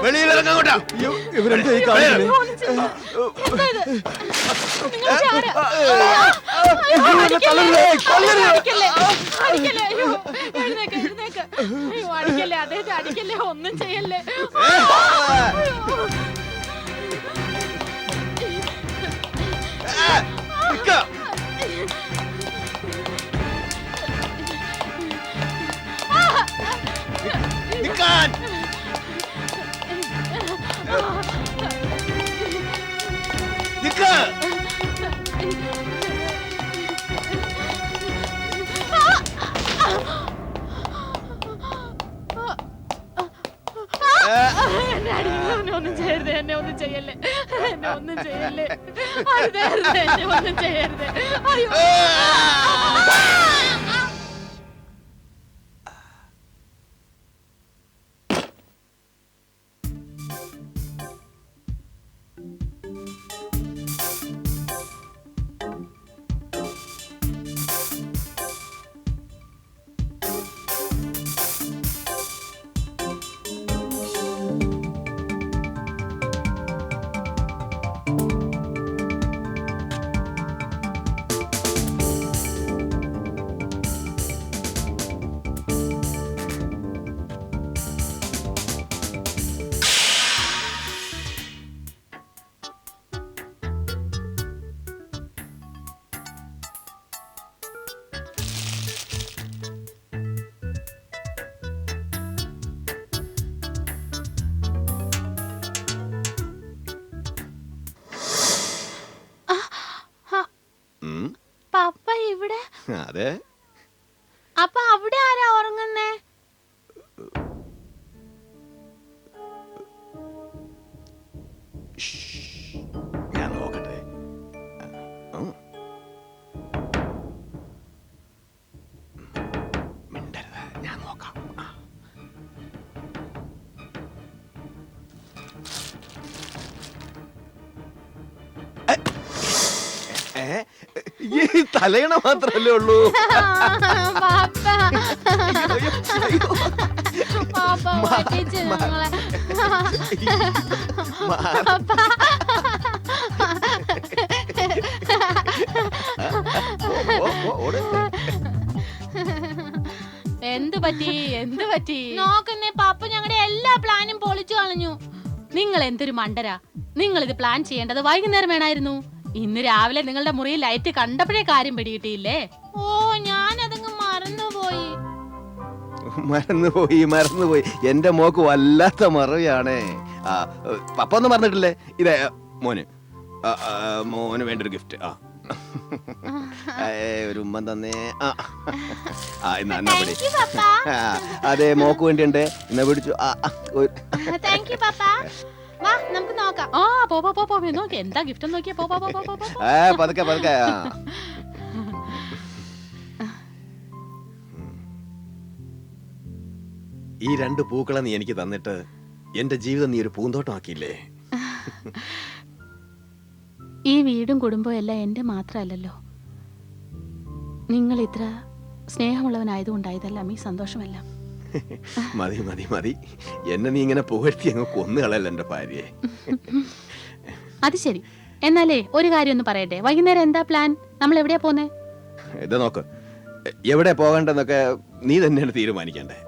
വെളിയിലിറങ്ങാ. ഇവരെന്താ ഈ കാണിക്കുന്നത്? അടിക്കല്ലേ, ഒന്നും ചെയ്യല്ലേ. ഒന്നും ചെയ്യരുത്, എന്നെ ഒന്നും ചെയ്യല്ലേ, എന്നെ ഒന്നും ചെയ്യല്ലേ. എന്നെ ഒന്നും ചെയ്യരുത്. അയ്യോ. പപ്പ ഇവിടെ? അതെ. അപ്പൊ അവിടെ ആരാ ഉറങ്ങുന്നേ? ഞാൻ നോക്കട്ടെ. മിണ്ടരുത്, ഞാൻ നോക്കാം. ഈ തലയണ മാത്രല്ലേ ഉള്ളൂ. എന്ത് പറ്റി, എന്ത് പറ്റി? നോക്കുന്നേ പാപ്പ, ഞങ്ങളുടെ എല്ലാ പ്ലാനും പൊളിച്ചു കളഞ്ഞു. നിങ്ങൾ എന്തൊരു മണ്ടരാ. നിങ്ങൾ ഇത് പ്ലാൻ ചെയ്യേണ്ടത് വൈകുന്നേരം വേണമായിരുന്നു. ഇന്ന് രാവിലെ നിങ്ങളുടെ മുറിയിൽ ലൈറ്റ് കണ്ടപ്പോഴേ കാര്യം പിടികിട്ടിയില്ലേ? ഓ, ഞാനതങ്ങ് മറന്നുപോയി. മറന്നുപോയി. എന്റെ മോക്ക് വല്ലാത്ത മറവിയാണേ. പപ്പ ഒന്നും പറഞ്ഞിട്ടില്ലേ? ഇതേ മോന് വേണ്ട ഒരു ഗിഫ്റ്റ്. ഒരു ഉമ്മൻ തന്നേ. അതെ, മോക്ക് വേണ്ടിയുണ്ട്. ഇന്ന് പിടിച്ചു. നമുക്ക് നോക്കാം. എന്താ ഗിഫ്റ്റ് നോക്കിയാ? പതുക്കെ പതുക്കെ. ഈ 2 പൂക്കളെ നീ എനിക്ക് തന്നിട്ട് എന്റെ ജീവിതം നീ ഒരു പൂന്തോട്ടമാക്കിയില്ലേ? ഈ വീടും കുടുംബവും എല്ലാം എന്റെ മാത്രമല്ലല്ലോ. നിങ്ങൾ ഇത്ര സ്നേഹമുള്ളവനായതുകൊണ്ടായതെല്ലാം ഈ സന്തോഷമെല്ലാം. മതി മതി മതി. എന്നെ നീ ഇങ്ങനെ പുകഴ്ത്തി അങ്ങ് കൊന്നുകളല്ല എന്റെ ഭാര്യയെ. അത് ശരി. എന്നാലേ ഒരു കാര്യം ഒന്ന് പറയട്ടെ. വൈകുന്നേരം എന്താ പ്ലാൻ? നമ്മൾ എവിടെയാ പോന്നേ? ഇത് നോക്ക്, എവിടെ പോകണ്ടെന്നൊക്കെ നീ തന്നെയാണ് തീരുമാനിക്കണ്ടേ.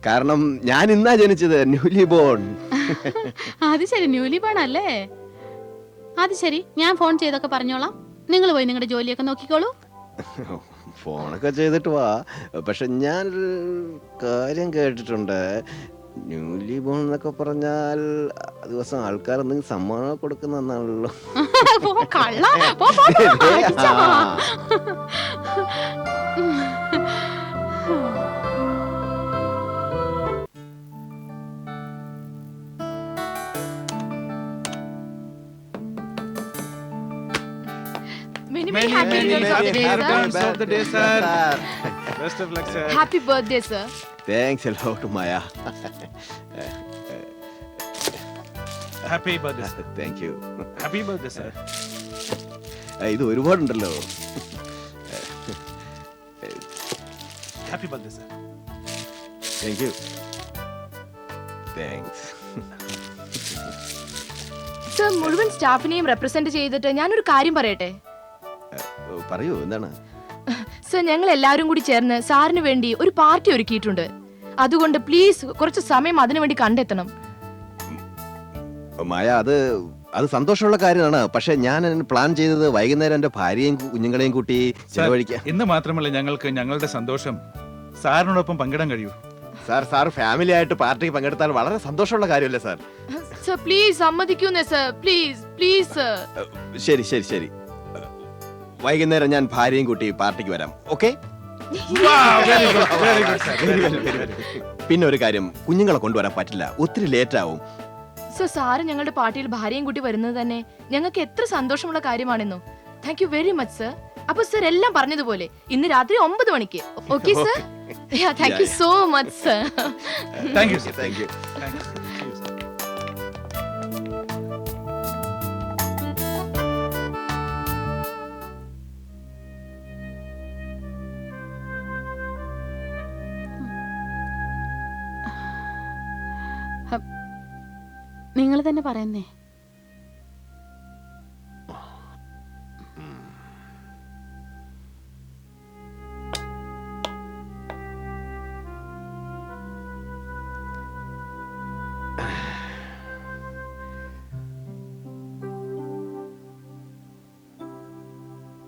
കാരണം ഞാൻ ഇന്നാ ജനിച്ചത്, ന്യൂലി ബോൺ. അത് ശരി, ന്യൂലി ബോൺ അല്ലേ? അത് ശരി, ഞാൻ ഫോൺ ചെയ്തൊക്കെ പറഞ്ഞോളാം. നിങ്ങൾ പോയി നിങ്ങളുടെ ജോലിയൊക്കെ നോക്കിക്കോളൂ. ഫോണൊക്കെ ചെയ്തിട്ട് വാ. പക്ഷെ ഞാനൊരു കാര്യം കേട്ടിട്ടുണ്ട്. ന്യൂലി ബോൺ എന്നൊക്കെ പറഞ്ഞാൽ ദിവസം ആൾക്കാർ എന്തെങ്കിലും സമ്മാനം കൊടുക്കുന്നാണല്ലോ. Many happy returns of the day, sir. Best of luck, sir. Happy birthday, sir. Thanks a lot, Maya. Happy birthday, sir. Thank you. Happy birthday, sir. ഇത് ഒരുപാടുണ്ടല്ലോ. Happy birthday, sir. Thank you. Thanks. Sir, മുഴുവൻ സ്റ്റാഫിനെയും represent ചെയ്തിട്ട് ഞാനൊരു കാര്യം പറയട്ടെ. പറയൂ, എന്താണ്? Sir, ഞങ്ങൾ എല്ലാവരും കൂടി ചേർന്ന് സാറിന് വേണ്ടി ഒരു പാർട്ടി ഒരുക്കിയിട്ടുണ്ട്. അതുകൊണ്ട് പ്ലീസ് കുറച്ച് സമയം അതിനു വേണ്ടി കണ്ടെത്തണം. മായ, അത് സന്തോഷമുള്ള കാര്യമാണ്. പക്ഷെ ഞാൻ പ്ലാൻ ചെയ്തത് വൈകുന്നേരം എന്റെ ഭാര്യയും കുഞ്ഞുങ്ങളെയും കൂട്ടി ചെലവഴിക്കാം. ഇന്ന് മാത്രമല്ല ഞങ്ങൾക്ക് ഞങ്ങളുടെ സന്തോഷം സാറിനോടൊപ്പം പങ്കിടാൻ കഴിയൂ. സാർ ഫാമിലി ആയിട്ട് പാർട്ടിക്ക് പങ്കെടുത്താൽ വളരെ സന്തോഷമുള്ള കാര്യമല്ലേ സാർ? സർ, പ്ലീസ് സമ്മതിക്കൂന്നേ സർ, പ്ലീസ് പ്ലീസ് സർ. ശരി ശരി ശരി, വൈകുന്നേരം ഞാൻ ഭാര്യയും കൂട്ടി പാർട്ടിക്ക് വരാം. ഓക്കെ? പിന്നെ ഒരു കാര്യം, കുഞ്ഞുങ്ങളെ കൊണ്ടുവരാൻ പറ്റില്ല, ഒത്തിരി ലേറ്റ് ആവും. സർ, സാറ് ഞങ്ങളുടെ പാർട്ടിയിൽ ഭാര്യയും കൂട്ടി വരുന്നത് തന്നെ ഞങ്ങൾക്ക് എത്ര സന്തോഷമുള്ള കാര്യമാണെന്നോ. Thank you very much sir. അപ്പൊ സർ, എല്ലാം പറഞ്ഞതുപോലെ ഇന്ന് രാത്രി 9 മണിക്ക്. Okay sir? Thank you so much sir. Thank you sir. Thank you. നിങ്ങൾ തന്നെ പറയുന്നേ.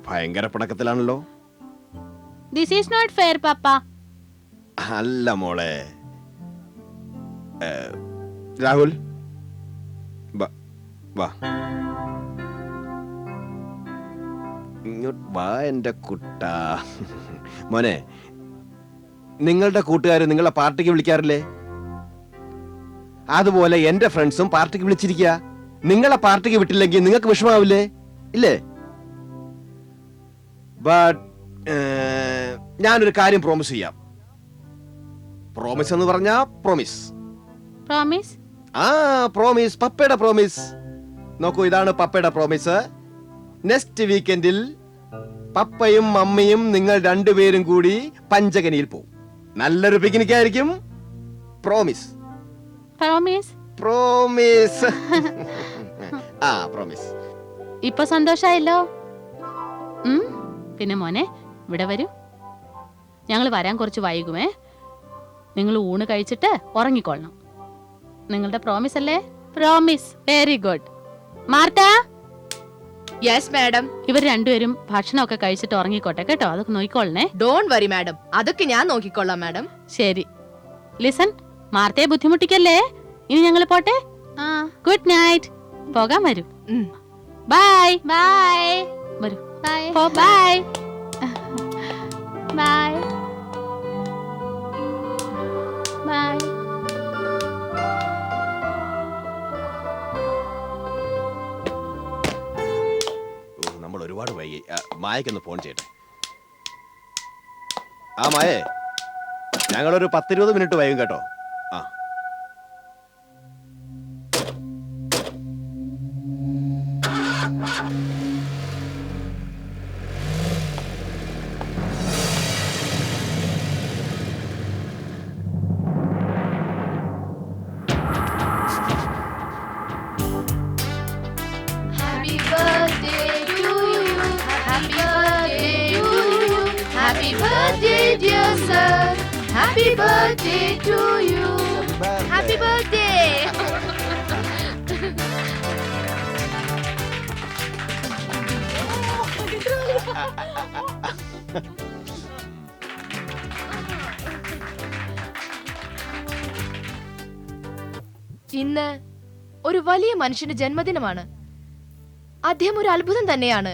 ഭയങ്കര പടക്കത്തിലാണല്ലോ. This is not fair papa. അല്ല മോളെ. രാഹുൽ, വാ ഇങ്ങോട്ട് വാ എന്റെ കുട്ടാ. മോനെ, നിങ്ങളുടെ കൂട്ടുകാർ നിങ്ങളെ പാർട്ടിക്ക് വിളിക്കാറില്ലേ? അതുപോലെ എന്റെ ഫ്രണ്ട്സും പാർട്ടിക്ക് വിളിച്ചിരിക്കുക. നിങ്ങളെ പാർട്ടിക്ക് വിട്ടില്ലെങ്കിൽ നിങ്ങൾക്ക് വിഷമാവില്ലേ? ഇല്ലേ? ബട്ട് ഞാനൊരു കാര്യം പ്രോമിസ് ചെയ്യാം. പ്രോമിസ് എന്ന് പറഞ്ഞാ പ്രോമിസ്. പ്രോമിസ്? ആ, പ്രോമിസ്, പപ്പയുടെ പ്രോമിസ്. നോക്കൂ, ഇതാണ് പപ്പയുടെ പ്രോമിസ്. നെക്സ്റ്റ് വീക്കെൻഡിൽ പപ്പയും മമ്മിയും നിങ്ങൾ രണ്ടുപേരും കൂടി പഞ്ചഗനിയിൽ പോകും. നല്ലൊരു പിക്നിക് ആയിരിക്കും. പ്രോമിസ്. പ്രോമിസ്? പ്രോമിസ്. ആ, പ്രോമിസ്. ഇപ്പൊ സന്തോഷായല്ലോ. പിന്നെ മോനെ, ഇവിടെ വരൂ. ഞങ്ങൾ വരാൻ കുറച്ച് വൈകുമേ. നിങ്ങൾ ഊണ് കഴിച്ചിട്ട് ഉറങ്ങിക്കൊള്ളണം. നിങ്ങളുടെ പ്രോമിസ് അല്ലേ? Promise. Very good. Martha? Yes madam. ഇവർ രണ്ടുപേരും ഭക്ഷണമൊക്കെ കഴിച്ചിട്ട് ഉറങ്ങിക്കോട്ടെ കേട്ടോ. അതൊക്കെ നോക്കിക്കൊള്ളണേ. ഡോണ്ട് വറി മാഡം, അതൊക്കെ ഞാൻ നോക്കിക്കൊള്ളാം മാഡം. ശരി. ലിസൺ, മാർത്തയെ ബുദ്ധിമുട്ടിക്കല്ലേ. ഇനി ഞങ്ങൾ പോട്ടെ. Good night. പോകാൻ വരൂ. Bye bye. വരൂ. Bye bye bye bye. നമ്മൾ ഒരുപാട് വൈകി. മായക്കൊന്ന് ഫോൺ ചെയ്യട്ടെ. ആ മായേ, ഞങ്ങളൊരു 10-20 മിനിറ്റ് വൈകും കേട്ടോ. ആ, Happy birthday to you. Happy birthday to you. Happy birthday dear sir. Happy birthday to you. Happy birthday. ഇന്ന് ഒരു വലിയ മനുഷ്യന്റെ ജന്മദിനമാണ്. അദ്ദേഹം ഒരു അത്ഭുതം തന്നെയാണ്.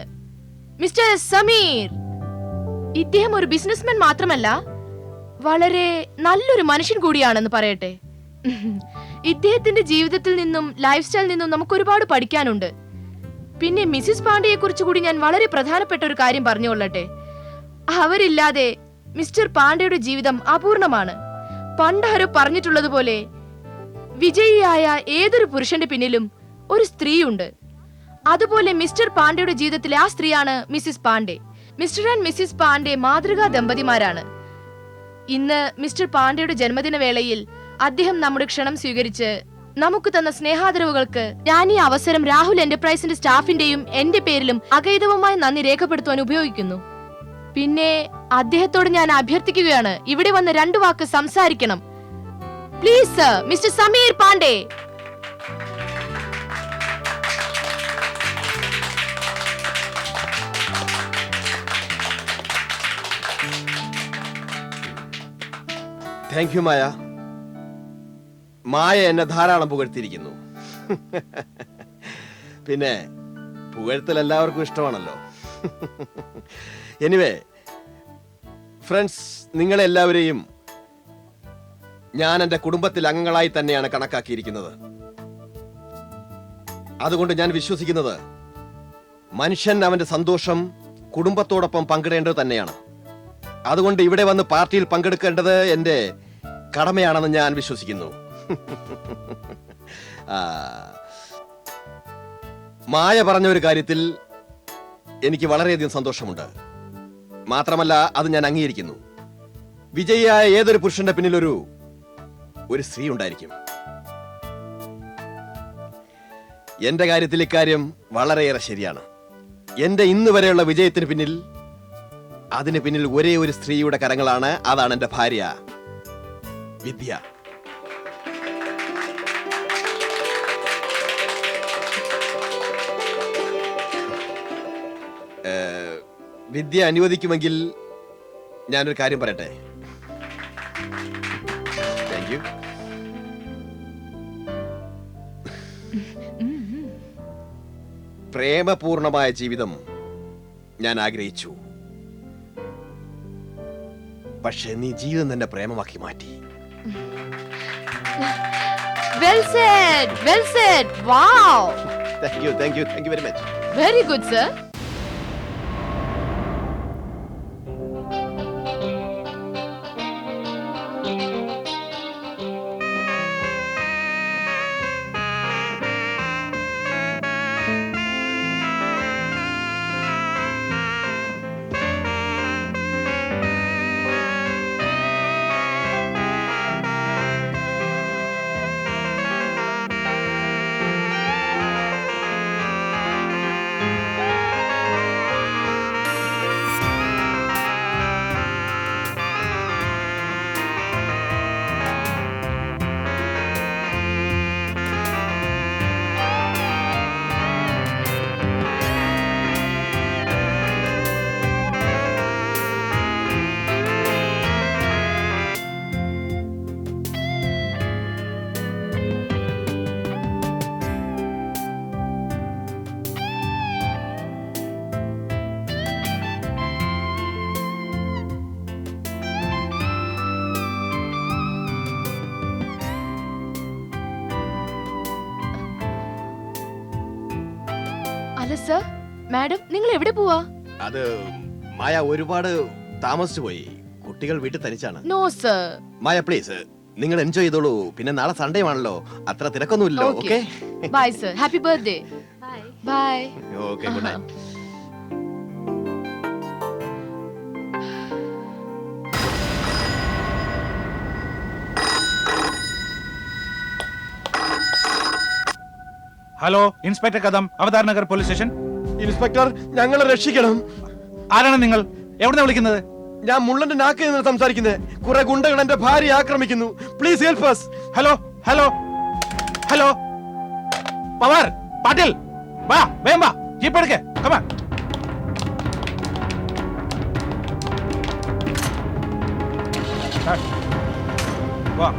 മിസ്റ്റർ സമീർ. ഇദ്ദേഹം ഒരു ബിസിനസ്മാൻ മാത്രമല്ല, വളരെ നല്ലൊരു മനുഷ്യൻ കൂടിയാണെന്ന് പറയട്ടെ. ഇദ്ദേഹത്തിന്റെ ജീവിതത്തിൽ നിന്നും ലൈഫ് സ്റ്റൈലിൽ നിന്നും നമുക്ക് ഒരുപാട് പഠിക്കാനുണ്ട്. പിന്നെ മിസ്സിസ് പാണ്ഡെയെ കുറിച്ച് കൂടി ഞാൻ വളരെ പ്രധാനപ്പെട്ട ഒരു കാര്യം പറഞ്ഞുകൊള്ളട്ടെ. അവരില്ലാതെ മിസ്റ്റർ പാണ്ഡെയുടെ ജീവിതം അപൂർണമാണ്. പണ്ടാരോ പറഞ്ഞിട്ടുള്ളതുപോലെ, വിജയിയായ ഏതൊരു പുരുഷന്റെ പിന്നിലും ഒരു സ്ത്രീയുണ്ട്. അതുപോലെ മിസ്റ്റർ പാണ്ഡെയുടെ ജീവിതത്തിലെ ആ സ്ത്രീയാണ് Mrs Pandey. Mr and Mrs Pandey മാതൃകാ ദമ്പതിമാരാണ്. ഇന്ന് മിസ്റ്റർ പാണ്ഡെയുടെ ജന്മദിന വേളയിൽ അദ്ദേഹം നമ്മുടെ ക്ഷണം സ്വീകരിച്ച് നമുക്ക് തന്ന സ്നേഹാദരവുകൾക്ക് ഞാൻ ഈ അവസരം രാഹുൽ എന്റർപ്രൈസിന്റെ സ്റ്റാഫിന്റെയും എന്റെ പേരിലും അകൈതവുമായ നന്ദി രേഖപ്പെടുത്തുവാൻ ഉപയോഗിക്കുന്നു. പിന്നെ അദ്ദേഹത്തോട് ഞാൻ അഭ്യർത്ഥിക്കുകയാണ്, ഇവിടെ വന്ന് 2 വാക്ക് സംസാരിക്കണം. Please sir, mister Sameer Pandey. Thank you Maya. Maya എന്നെ ധാരാളം പുകഴ്ത്തിയിരിക്കുന്നു. പിന്നെ പുകഴ്ത്തൽ എല്ലാവർക്കും ഇഷ്ടമാണല്ലോ. എനിവേ ഫ്രണ്ട്സ്, നിങ്ങളെല്ലാവരെയും ഞാൻ എൻ്റെ കുടുംബത്തിൽ അംഗങ്ങളായി തന്നെയാണ് കണക്കാക്കിയിരിക്കുന്നത്. അതുകൊണ്ട് ഞാൻ വിശ്വസിക്കുന്നത് മനുഷ്യൻ അവന്റെ സന്തോഷം കുടുംബത്തോടൊപ്പം പങ്കിടേണ്ടത് തന്നെയാണ്. അതുകൊണ്ട് ഇവിടെ വന്ന് പാർട്ടിയിൽ പങ്കെടുക്കേണ്ടത് എൻ്റെ കടമയാണെന്ന് ഞാൻ വിശ്വസിക്കുന്നു. മായ പറഞ്ഞ ഒരു കാര്യത്തിൽ എനിക്ക് വളരെയധികം സന്തോഷമുണ്ട്. മാത്രമല്ല, അത് ഞാൻ അംഗീകരിക്കുന്നു. വിജയിയായ ഏതൊരു പുരുഷന്റെ പിന്നിൽ ഒരു സ്ത്രീ ഉണ്ടായിരിക്കും. എന്റെ കാര്യത്തിൽ ഇക്കാര്യം വളരെയേറെ ശരിയാണ്. എന്റെ ഇന്ന് വരെയുള്ള വിജയത്തിന് പിന്നിൽ അതിന് പിന്നിൽ ഒരേ ഒരു സ്ത്രീയുടെ കരങ്ങളാണ്. അതാണ് എന്റെ ഭാര്യ വിദ്യ. വിദ്യ അനുവദിക്കുമെങ്കിൽ ഞാനൊരു കാര്യം പറയട്ടെ. Thank you. പ്രേമപൂർണമായ ജീവിതം ഞാൻ ആഗ്രഹിച്ചു. പക്ഷെ നീ ജീവിതം തന്നെ പ്രേമമാക്കി മാറ്റി. Well said, well said. Wow. Thank you very much. Very good, sir. അല്ല സർ, മാഡം നിങ്ങൾ എവിടെ പോവാ? അത് മായ ഒരുപാട് താമസിച്ചു പോയി. കുട്ടികൾ വീട്ടിൽ തനിച്ചാണ്. No sir. മായ പ്ലീസ്, നിങ്ങൾ എൻജോയ് ചെയ്തോളൂ. പിന്നെ നാളെ സൺഡേ ആണല്ലോ, അത്ര തിരക്കൊന്നുമില്ലല്ലോ. Okay bye sir. Happy birthday. Bye. Bye. Okay, good night. Hello, inspector Kadam, Avatar Nagar police station. Inspector, ഞങ്ങളെ രക്ഷിക്കണം. ആരാണ് നിങ്ങൾ? എവിടുന്നാ വിളിക്കുന്നത്? ഞാൻ മുള്ളന്റെ നാക്കിൽ നിന്ന് സംസാരിക്കുന്നത്. കുറെ ഗുണ്ടകൾ എന്റെ ഭാര്യയെ ആക്രമിക്കുന്നു. Please help us. Hello hello hello, Pawar, Patil, വാ, വേഗം വാ, ജീപ്പ് എടുക്ക്, കമാ. വാ.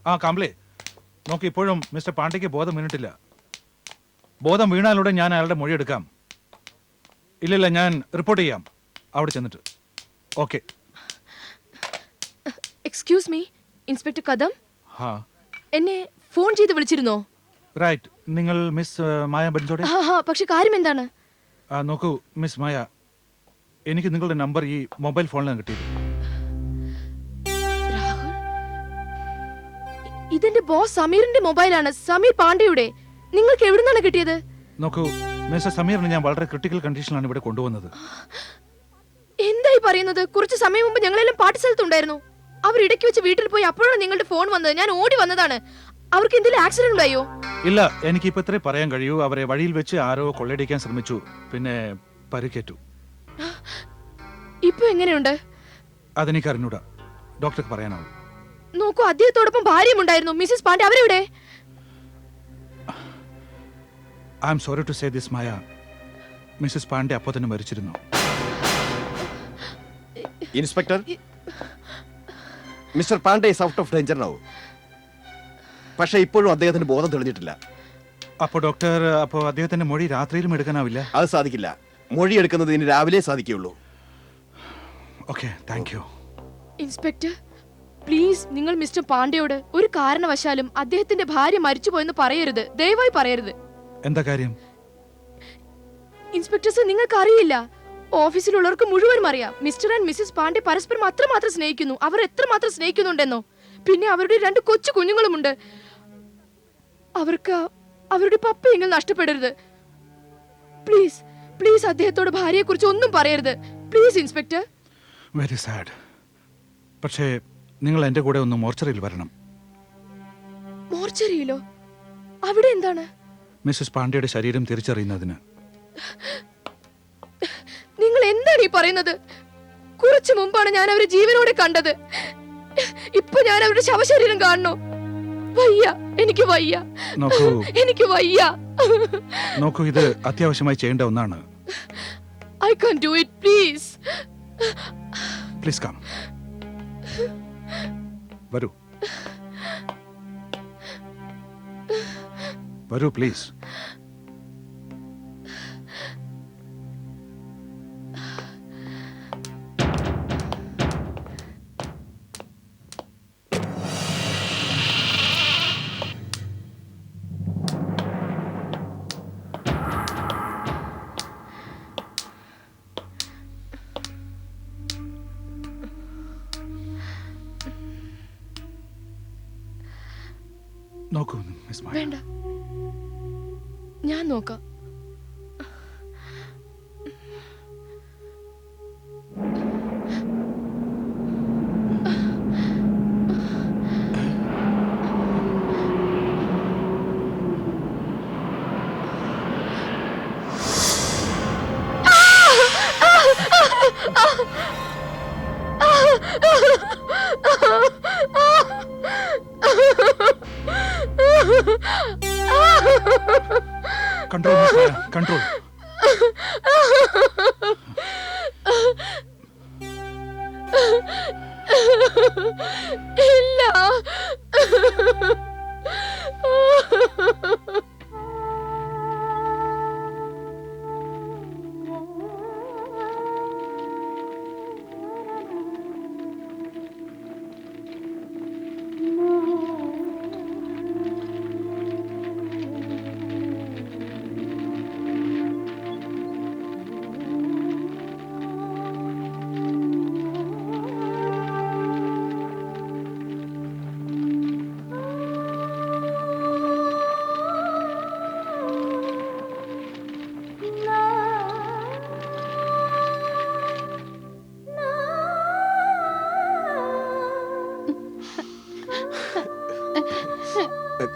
ആ കാംബ്ലേ, നോക്ക്, ഇപ്പോഴും മിസ്റ്റർ പാണ്ഡ്യയ്ക്ക് ബോധം വീണിട്ടില്ല. ബോധം വീണാലൂടെ ഞാൻ അയാളുടെ മൊഴി എടുക്കാം. ഇല്ലില്ല, ഞാൻ റിപ്പോർട്ട് ചെയ്യാം അവിടെ ചെന്നിട്ട്. Okay. Excuse me, inspector Kadam ഹാ, എന്നെ ഫോൺ ചെയ്ത് വിളിച്ചിരുന്നോ? റൈറ്റ്. നിങ്ങൾ മിസ് മായ ബൻസോടെ? പക്ഷെ കാര്യം എന്താണ്? നോക്കൂ മിസ് മായ, എനിക്ക് നിങ്ങളുടെ നമ്പർ ഈ മൊബൈൽ ഫോണിലാണ് കിട്ടിയത്. രാഹുൽ, ഇതെന്റെ ബോസ് സമീറിന്റെ മൊബൈലാണ്, സമീർ പാണ്ഡെയുടെ. നിങ്ങൾക്ക് എവിടെ നിന്നാണ് കിട്ടിയത്? നോക്കൂ മിസ്റ്റർ സമീറിനെ ഞാൻ വളരെ ക്രിട്ടിക്കൽ കണ്ടീഷനിലാണ് ഇവിടെ കൊണ്ടുവന്നത്. എന്തായി പറയുന്നത്? കുറച്ച് സമയം മുമ്പ് ഞങ്ങളെല്ലാം പാട്ട് സ്ഥലത്തുണ്ടായിരുന്നു. അവർ ഇടയ്ക്ക് വെച്ച് വീട്ടിൽ പോയി, അപ്പോഴാണ് നിങ്ങളുടെ ഫോൺ വന്നത്. ഞാൻ ഓടി വന്നതാണ്. അവർക്ക് എന്തെങ്കിലും ആക്സിഡന്റ് ഉണ്ടായോ? ഇല്ല, എനിക്കിപ്പോ ഇത്രേ പറയാൻ കഴിയൂ. അവരെ വഴിയിൽ വെച്ച് ആരോ കൊള്ളയടിക്കാൻ ശ്രമിച്ചു, പിന്നെ പരിക്കേറ്റു. ഇപ്പൊ എങ്ങനെയുണ്ട്? അതെനിക്ക് അറിഞ്ഞൂടാ, ഡോക്ടർക്ക് പറയാനാവും. നോക്കൂ, അദ്ദേഹത്തോടൊപ്പം ഭാര്യയും ഉണ്ടായിരുന്നു, മിസ്സിസ് പാണ്ഡെ. അവരെവിടെ? I'm sorry to say this Maya, Mrs Pandey അപ്പോൾ തന്നെ മരിച്ചിരുന്നു. Inspector, Mr Pandey is out of danger now. പക്ഷെ ഇപ്പോഴും അദ്ദേഹത്തിന് ബോധം തെളിഞ്ഞിട്ടില്ല. അപ്പോൾ ഡോക്ടർ, അപ്പോൾ അദ്ദേഹത്തിന്റെ മൊഴി രാത്രിയിലും എടുക്കാനാവില്ല? അത് സാധിക്കില്ല. മൊഴി എടുക്കുന്നത് ഇനി രാവിലെ സാധിക്കുകയുള്ളൂ. Okay, thank you. Inspector, please, നിങ്ങൾ മിസ്റ്റർ പാണ്ഡെയോട് ഒരു കാരണവശാലും അദ്ദേഹത്തിന്റെ ഭാര്യ മരിച്ചുപോയെന്ന് പറയരുത്. ദയവായി പറയരുത്. എന്താ കാര്യം? ഇൻസ്പെക്ടർ സർ, നിങ്ങൾക്ക് അറിയില്ല, ഓഫീസിലുള്ളവർക്ക് മുഴുവനും അറിയാം. മിസ്റ്റർ ആൻഡ് മിസ്സിസ് പാണ്ഡെ പരസ്പരം അത്രമാത്രം സ്നേഹിക്കുന്നു. അവർ എത്രമാത്രം സ്നേഹിക്കുന്നുണ്ടെന്നോ. പിന്നെ അവരുടെ 2 കൊച്ചു കുഞ്ഞുങ്ങളുമുണ്ട്. അവർക്ക് അവരുടെ പപ്പയെങ്കിലും നഷ്ടപ്പെടരുത്. പ്ലീസ് പ്ലീസ്, അദ്ദേഹത്തോട് ഭാര്യയെ കുറിച്ച് ഒന്നും പറയരുത്. Please inspector. Very sad. പക്ഷേ നിങ്ങൾ എൻ്റെ കൂടെ ഒന്ന് മോർച്ചറിയിൽ വരണം. മോർച്ചറിയിലോ? അവിടെ എന്താണ്? മിസ്സസ് പാണ്ഡെയുടെ ശരീരം തിരിച്ചറിയുന്നതിന്. നിങ്ങൾ എന്താണ് ഈ പറയുന്നത്? കുറച്ചു മുമ്പാണ് ഞാൻ അവരെ ജീവനോടെ കണ്ടത്. ഇപ്പൊ ഞാൻ അവരുടെ ശവശരീരം കാണണോ? വയ്യ, എനിക്ക് വയ്യ, നോക്കൂ, എനിക്ക് വയ്യ. നോക്കൂ, ഇത് അത്യാവശ്യമായി ചെയ്യേണ്ട ഒന്നാണ്. I can do it. Please please come. വരൂ വരൂ പ്ലീസ്. നോക്കൂ മിസ് മായ. വേണ്ട, ഞാൻ നോക്കാം. Control Miss Maya, control. ഇല്ല.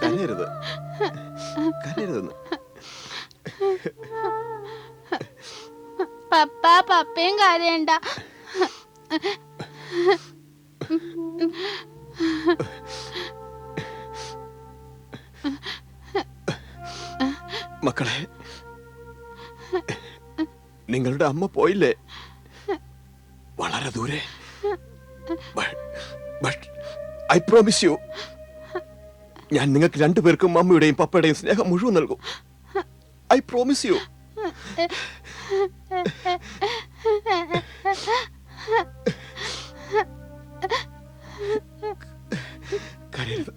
കരയരുത്, കരയരുതെന്ന്. പപ്പയും കരയണ്ട. മക്കളെ, നിങ്ങളുടെ അമ്മ പോയില്ലേ? വളരെ ദൂരെ. ഐ പ്രോമിസ് യു, ഞാൻ നിങ്ങൾക്ക് രണ്ടുപേർക്കും മമ്മിയുടെയും പപ്പയുടെയും സ്നേഹം മുഴുവൻ നൽകും. I promise you. കരയരുത്.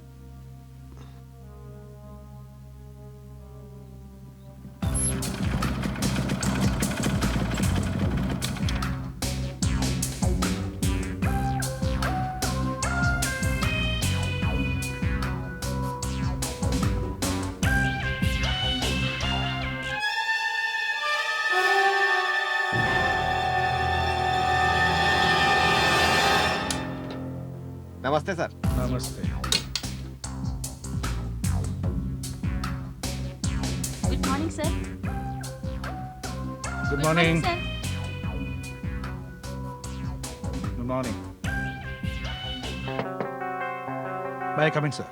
Namaste sir. Namaste. Good morning sir. Good morning. Sir. Good morning. May I come in, sir?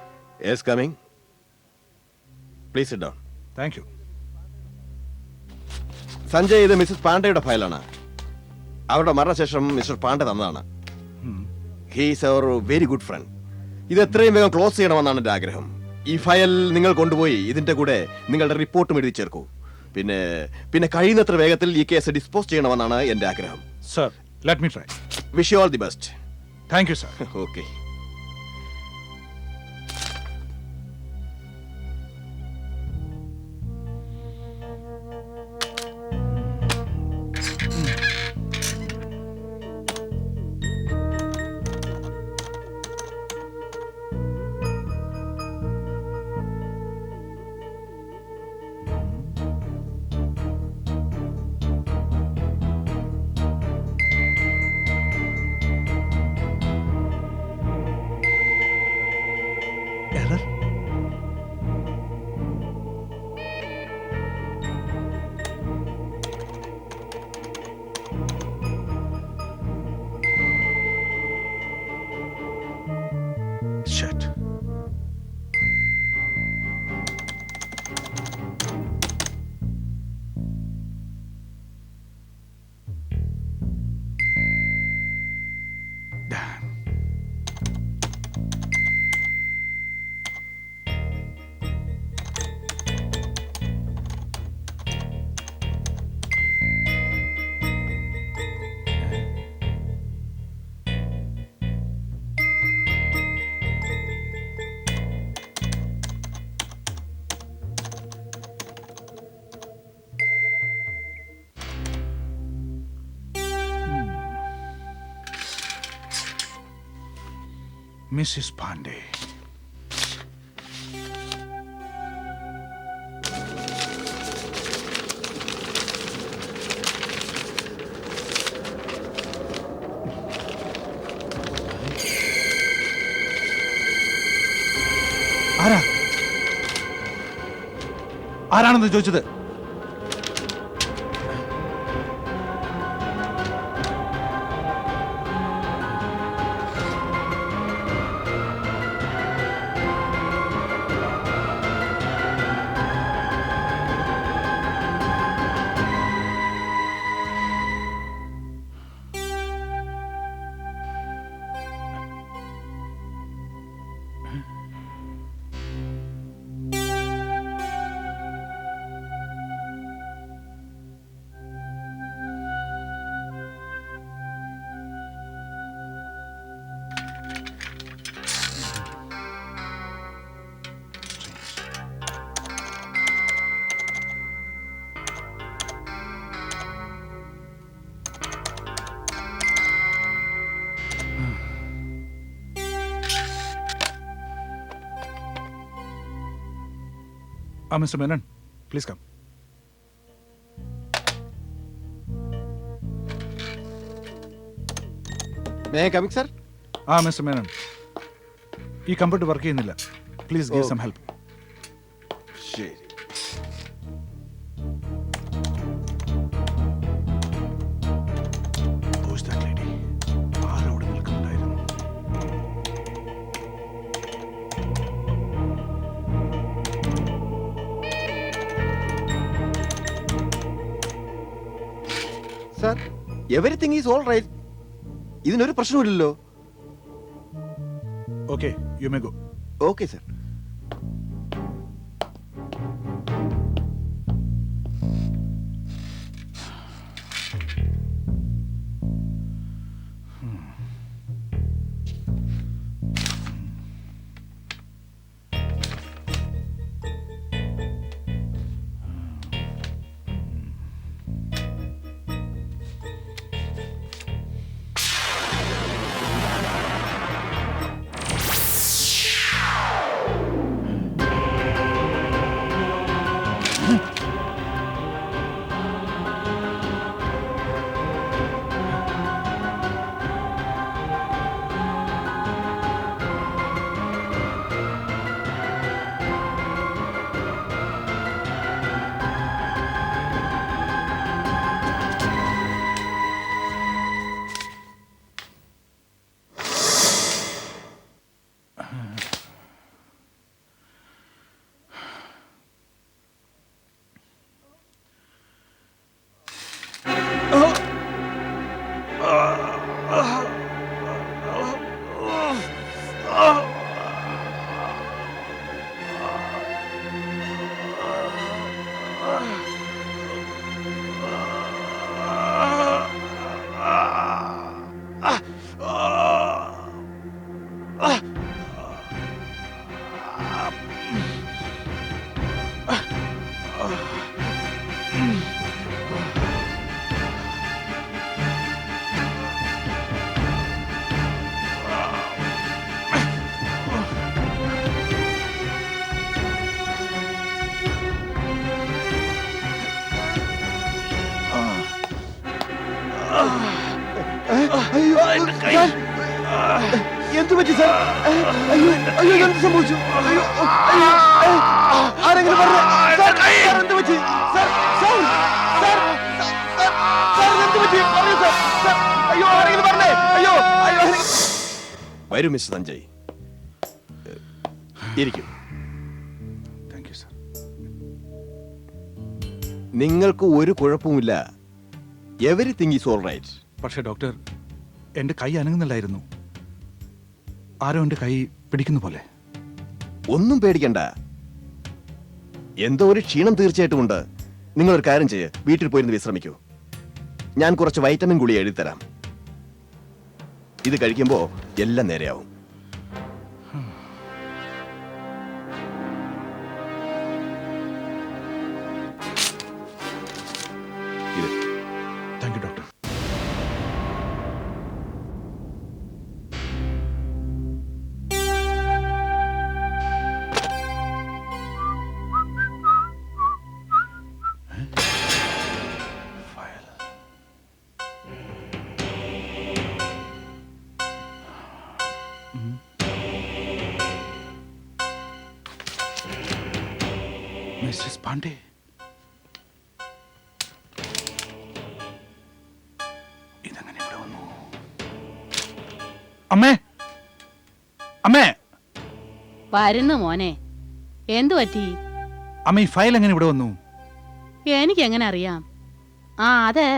Yes, coming. Please sit down. Thank you. Sanjay, ഇത് മിസ്സസ് പാണ്ഡെയുടെ ഫയലാണ്. അവരുടെ മരണശേഷം മിസ്റ്റർ പാണ്ഡെ തന്നതാണ്. He's our very good friend. ഇത് എത്രയും വേഗം ക്ലോസ് ചെയ്യണമെന്നാണ് എൻ്റെ ആഗ്രഹം. ഈ ഫയൽ നിങ്ങൾ കൊണ്ടുപോയി ഇതിന്റെ കൂടെ നിങ്ങളുടെ റിപ്പോർട്ടും എഴുതി ചേർക്കൂ. പിന്നെ കഴിയുന്നത്ര വേഗത്തിൽ ഈ കേസ് ഡിസ്പോസ് ചെയ്യണമെന്നാണ് എൻ്റെ ആഗ്രഹം. Sir, let me try. Wish you all the best. Thank you, sir. Okay. Error? Shit. Damn. Mrs. Pandey. ആരാണെന്ന് ചോദിച്ചത്? Mr. Menon, please come. May I come, sir? Mr. Menon. ഈ കമ്പ്യൂട്ടർ വർക്ക് ചെയ്യുന്നില്ല. Please give some help. ശരി. Who's that lady? ആരോട് നിൽക്കുന്നുണ്ടായിരുന്നു? Sir, everything is all right. ഇതിനൊരു പ്രശ്നമില്ലല്ലോ. Okay, you may go. Okay sir. എന്ത് പറ്റി സാർ? അയ്യോ അയ്യോ, എന്ത് സംഭവിച്ചു? അയ്യോ അയ്യോ, ആരെങ്കിലും പറഞ്ഞേ? സാർ, സാർ, എന്ത് പറ്റി? Sir, sir, sir, sir, sir, എന്ത് പറ്റി? പറയൂ സാർ. സാർ, അയ്യോ, ആരെങ്കിലും പറഞ്ഞേ? അയ്യോ അയ്യോ. വരൂ മിസ്റ്റർ സഞ്ജയ്, ഇരിക്കും. Thank you sir. നിങ്ങൾക്ക് ഒരു കുഴപ്പമില്ല. Everything is all right. പക്ഷേ ഡോക്ടർ, എന്റെ കൈ അനങ്ങുന്നില്ലായിരുന്നു. ആരോ എന്റെ കൈ പിടിക്കുന്ന പോലെ. ഒന്നും പേടിക്കണ്ട. എന്തോ ഒരു ക്ഷീണം തീർച്ചയായിട്ടും ഉണ്ട്. നിങ്ങളൊരു കാര്യം ചെയ്യ്, വീട്ടിൽ പോയിരുന്ന് വിശ്രമിക്കൂ. ഞാൻ കുറച്ച് വൈറ്റമിൻ ഗുളിക എഴുതിത്തരാം. ഇത് കഴിക്കുമ്പോ എല്ലാം നേരെയാവും. ഇത് thank you doctor. Mrs Pandey, ഇതെങ്ങനെ ഇവിടെ വന്നു? അമ്മേ, അമ്മേ, വരുന്നു മോനെ. എന്തു പറ്റി? അമ്മ, ഈ ഫയൽ എങ്ങനെ ഇവിടെ വന്നു? എനിക്ക് എങ്ങനെ അറിയാം? ആ, അതെ,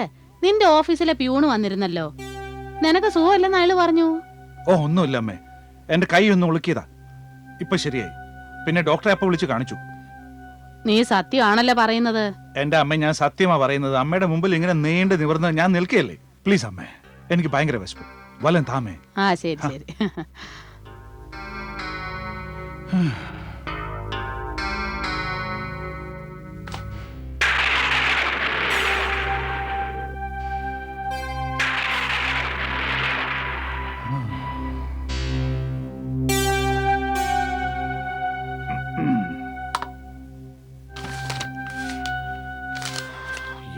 നിന്റെ ഓഫീസിലെ പ്യൂണ് വന്നിരുന്നല്ലോ. നിനക്ക് സുഖമില്ലെന്ന് അയാള് പറഞ്ഞു. ഓ, ഒന്നുമില്ല അമ്മേ, എന്റെ കൈ ഒന്ന് ഉളുക്കിയതാ. ഇപ്പൊ ശരിയായി. പിന്നെ ഡോക്ടറെ അപ്പൊ വിളിച്ച് കാണിച്ചു. നീ സത്യമാണല്ലോ പറയുന്നത്. എന്റെ അമ്മ, ഞാൻ സത്യമാ പറയുന്നത്. അമ്മയുടെ മുമ്പിൽ ഇങ്ങനെ നീണ്ടു നിവർന്ന് ഞാൻ നിൽക്കുകയല്ലേ. പ്ലീസ് അമ്മേ, എനിക്ക് ഭയങ്കര വിശപ്പ്. വല്ലം താമേ. ആ, ശരി ശരി.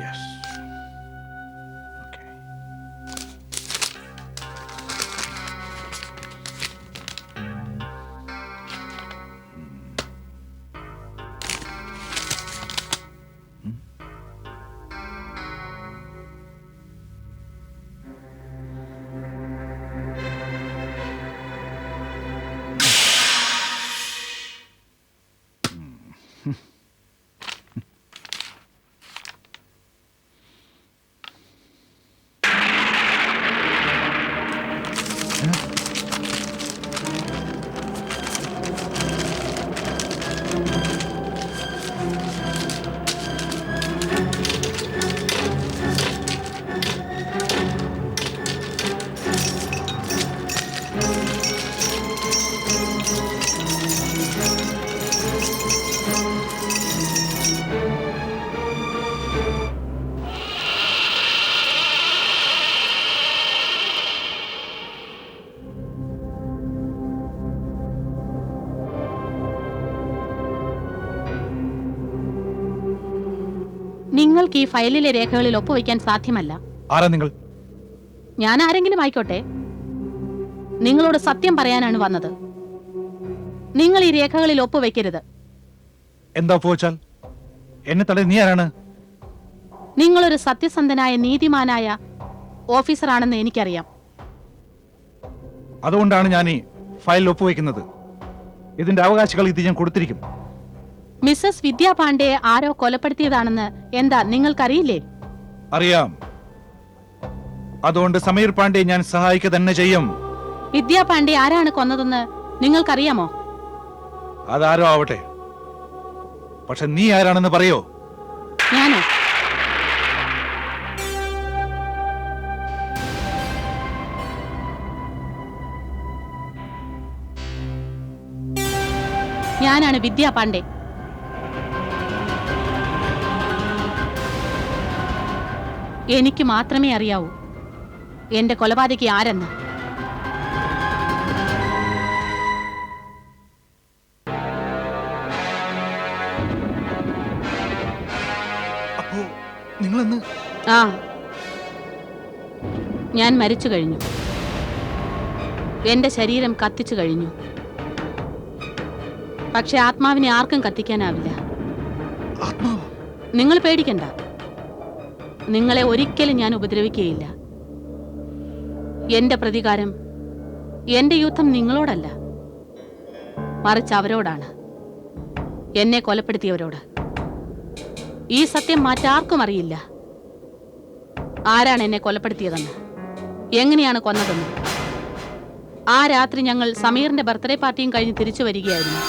Yes. Okay. നിങ്ങൾക്ക് ഈ ഫയലിലെ രേഖകളിൽ ഒപ്പുവെക്കാൻ സാധ്യമല്ല. ആരാ നിങ്ങൾ? ഞാൻ ആരെങ്കിലും ആയിക്കോട്ടെ, നിങ്ങളോട് സത്യം പറയാനാണ് വന്നത്. നിങ്ങൾ ഈ രേഖകളിൽ ഒപ്പുവെക്കരുത്. എന്താ ഒപ്പുവെച്ചാൽ? എന്നെ തടയ നീ ആരാണ്? നിങ്ങളൊരു സത്യസന്ധനായ നീതിമാനായ ഓഫീസറാണെന്ന് എനിക്കറിയാം. അതുകൊണ്ടാണ് ഞാൻ ഈ ഫയലിൽ ഒപ്പുവെക്കുന്നത്. ഇതിന്റെ അവകാശികൾ ഇത് ഞാൻ കൊടുത്തിരിക്കും. മിസ്സസ് വിദ്യാ പാണ്ഡെയെ ആരോ കൊലപ്പെടുത്തിയതാണെന്ന് എന്താ നിങ്ങൾക്കറിയില്ലേ? അറിയാം. അതുകൊണ്ട് സമീർ പാണ്ഡെ ഞാൻ സഹായിക്കുക തന്നെ ചെയ്യും. വിദ്യാ പാണ്ഡെ ആരാണ് കൊന്നതെന്ന് നിങ്ങൾക്കറിയാമോ? അതാരോ ആവട്ടെ, പക്ഷെ നീ ആരാണെന്ന് പറയോ? ഞാനോ? ഞാനാണ് വിദ്യാ പാണ്ഡെ. എനിക്ക് മാത്രമേ അറിയാവൂ എന്റെ കൊലപാതകി ആരെന്ന്. അപ്പോ നിങ്ങളെന്ന്? ആ, ഞാൻ മരിച്ചു കഴിഞ്ഞു. എന്റെ ശരീരം കത്തിച്ചു കഴിഞ്ഞു. പക്ഷെ ആത്മാവിനെ ആർക്കും കത്തിക്കാനാവില്ല. നിങ്ങൾ പേടിക്കണ്ട, നിങ്ങളെ ഒരിക്കലും ഞാൻ ഉപദ്രവിക്കുകയില്ല. എന്റെ പ്രതികാരം, എന്റെ യുദ്ധം നിങ്ങളോടല്ല, മറിച്ച് അവരോടാണ്, എന്നെ കൊലപ്പെടുത്തിയവരോട്. ഈ സത്യം മറ്റാർക്കും അറിയില്ല. ആരാണ് എന്നെ കൊലപ്പെടുത്തിയതെന്ന്, എങ്ങനെയാണ് കൊന്നതെന്ന്. ആ രാത്രി ഞങ്ങൾ സമീറിന്റെ ബർത്ത്ഡേ പാർട്ടിയും കഴിഞ്ഞ് തിരിച്ചു വരികയായിരുന്നു.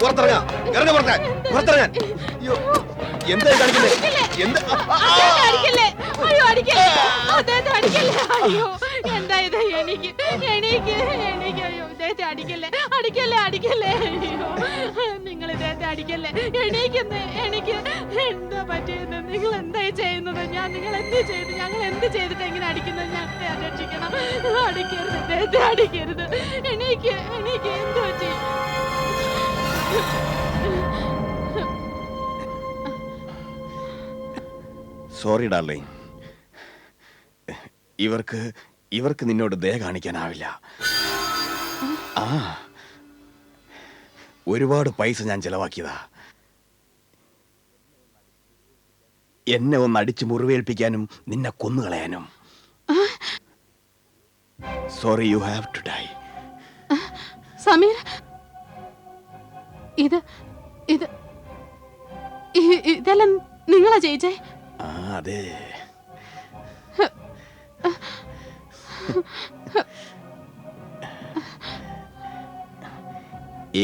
പുറത്തിറങ്ങാം, ഇറങ്ങാൻ പുറത്തിറങ്ങാൻ. അയ്യോ, എന്താ കാണിക്കുന്നേ? എന്താ? എന്തായത്? എനിക്ക് എനിക്ക് എനിക്ക് അയ്യോ, ഇദ്ദേഹത്തെ അടിക്കല്ലേ, അടിക്കല്ലേ, അടിക്കല്ലേ. അയ്യോ, നിങ്ങൾ ഇദ്ദേഹത്തെ അടിക്കല്ലേ. എണീക്കുന്നേ, എനിക്ക് എന്താ പറ്റിയത്? നിങ്ങൾ എന്തായി ചെയ്യുന്നത്? ഞാൻ നിങ്ങൾ എന്ത് ചെയ്തു? ഞങ്ങൾ എന്ത് ചെയ്തിട്ട് എങ്ങനെ അടിക്കുന്നത്? ഞങ്ങളെ രക്ഷിക്കണം. അടിക്കരുത്, ഇദ്ദേഹത്തെ അടിക്കരുത്. എനിക്ക് എനിക്ക് എന്ത് പറ്റി? സോറി ഡാർലിംഗ്, ഇവർക്ക് നിന്നോട് ദയ കാണിക്കാനാവില്ല. ആ, ഒരുപാട് പൈസ ഞാൻ ചെലവാക്കിയതാ. എന്നെ ഒന്ന് അടിച്ചു മുറിവേൽപ്പിക്കാനും നിന്നെ കൊന്നുകളയാനും. Sorry, you have to die. Sameer, ഇതെല്ലാം നിങ്ങളാ ജയിച്ചേ? ആ, അതെ.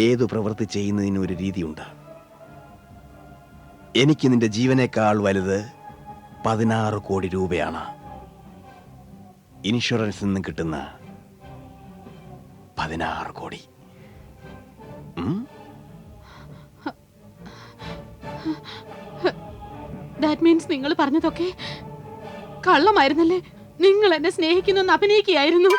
ഏതു പ്രവൃത്തി ചെയ്യുന്നതിന് ഒരു രീതിയുണ്ട്. എനിക്ക് നിന്റെ ജീവനേക്കാൾ വലുത് 16 കോടി രൂപയാണ്. ഇൻഷുറൻസിൽ നിന്ന് കിട്ടുന്ന 16 കോടി. ദാറ്റ് മീൻസ് നിങ്ങൾ പറഞ്ഞതൊക്കെ കള്ളമായിരുന്നല്ലേ? നിങ്ങൾ എന്നെ സ്നേഹിക്കുന്നു എന്ന് അഭിനയിക്കുകയായിരുന്നു.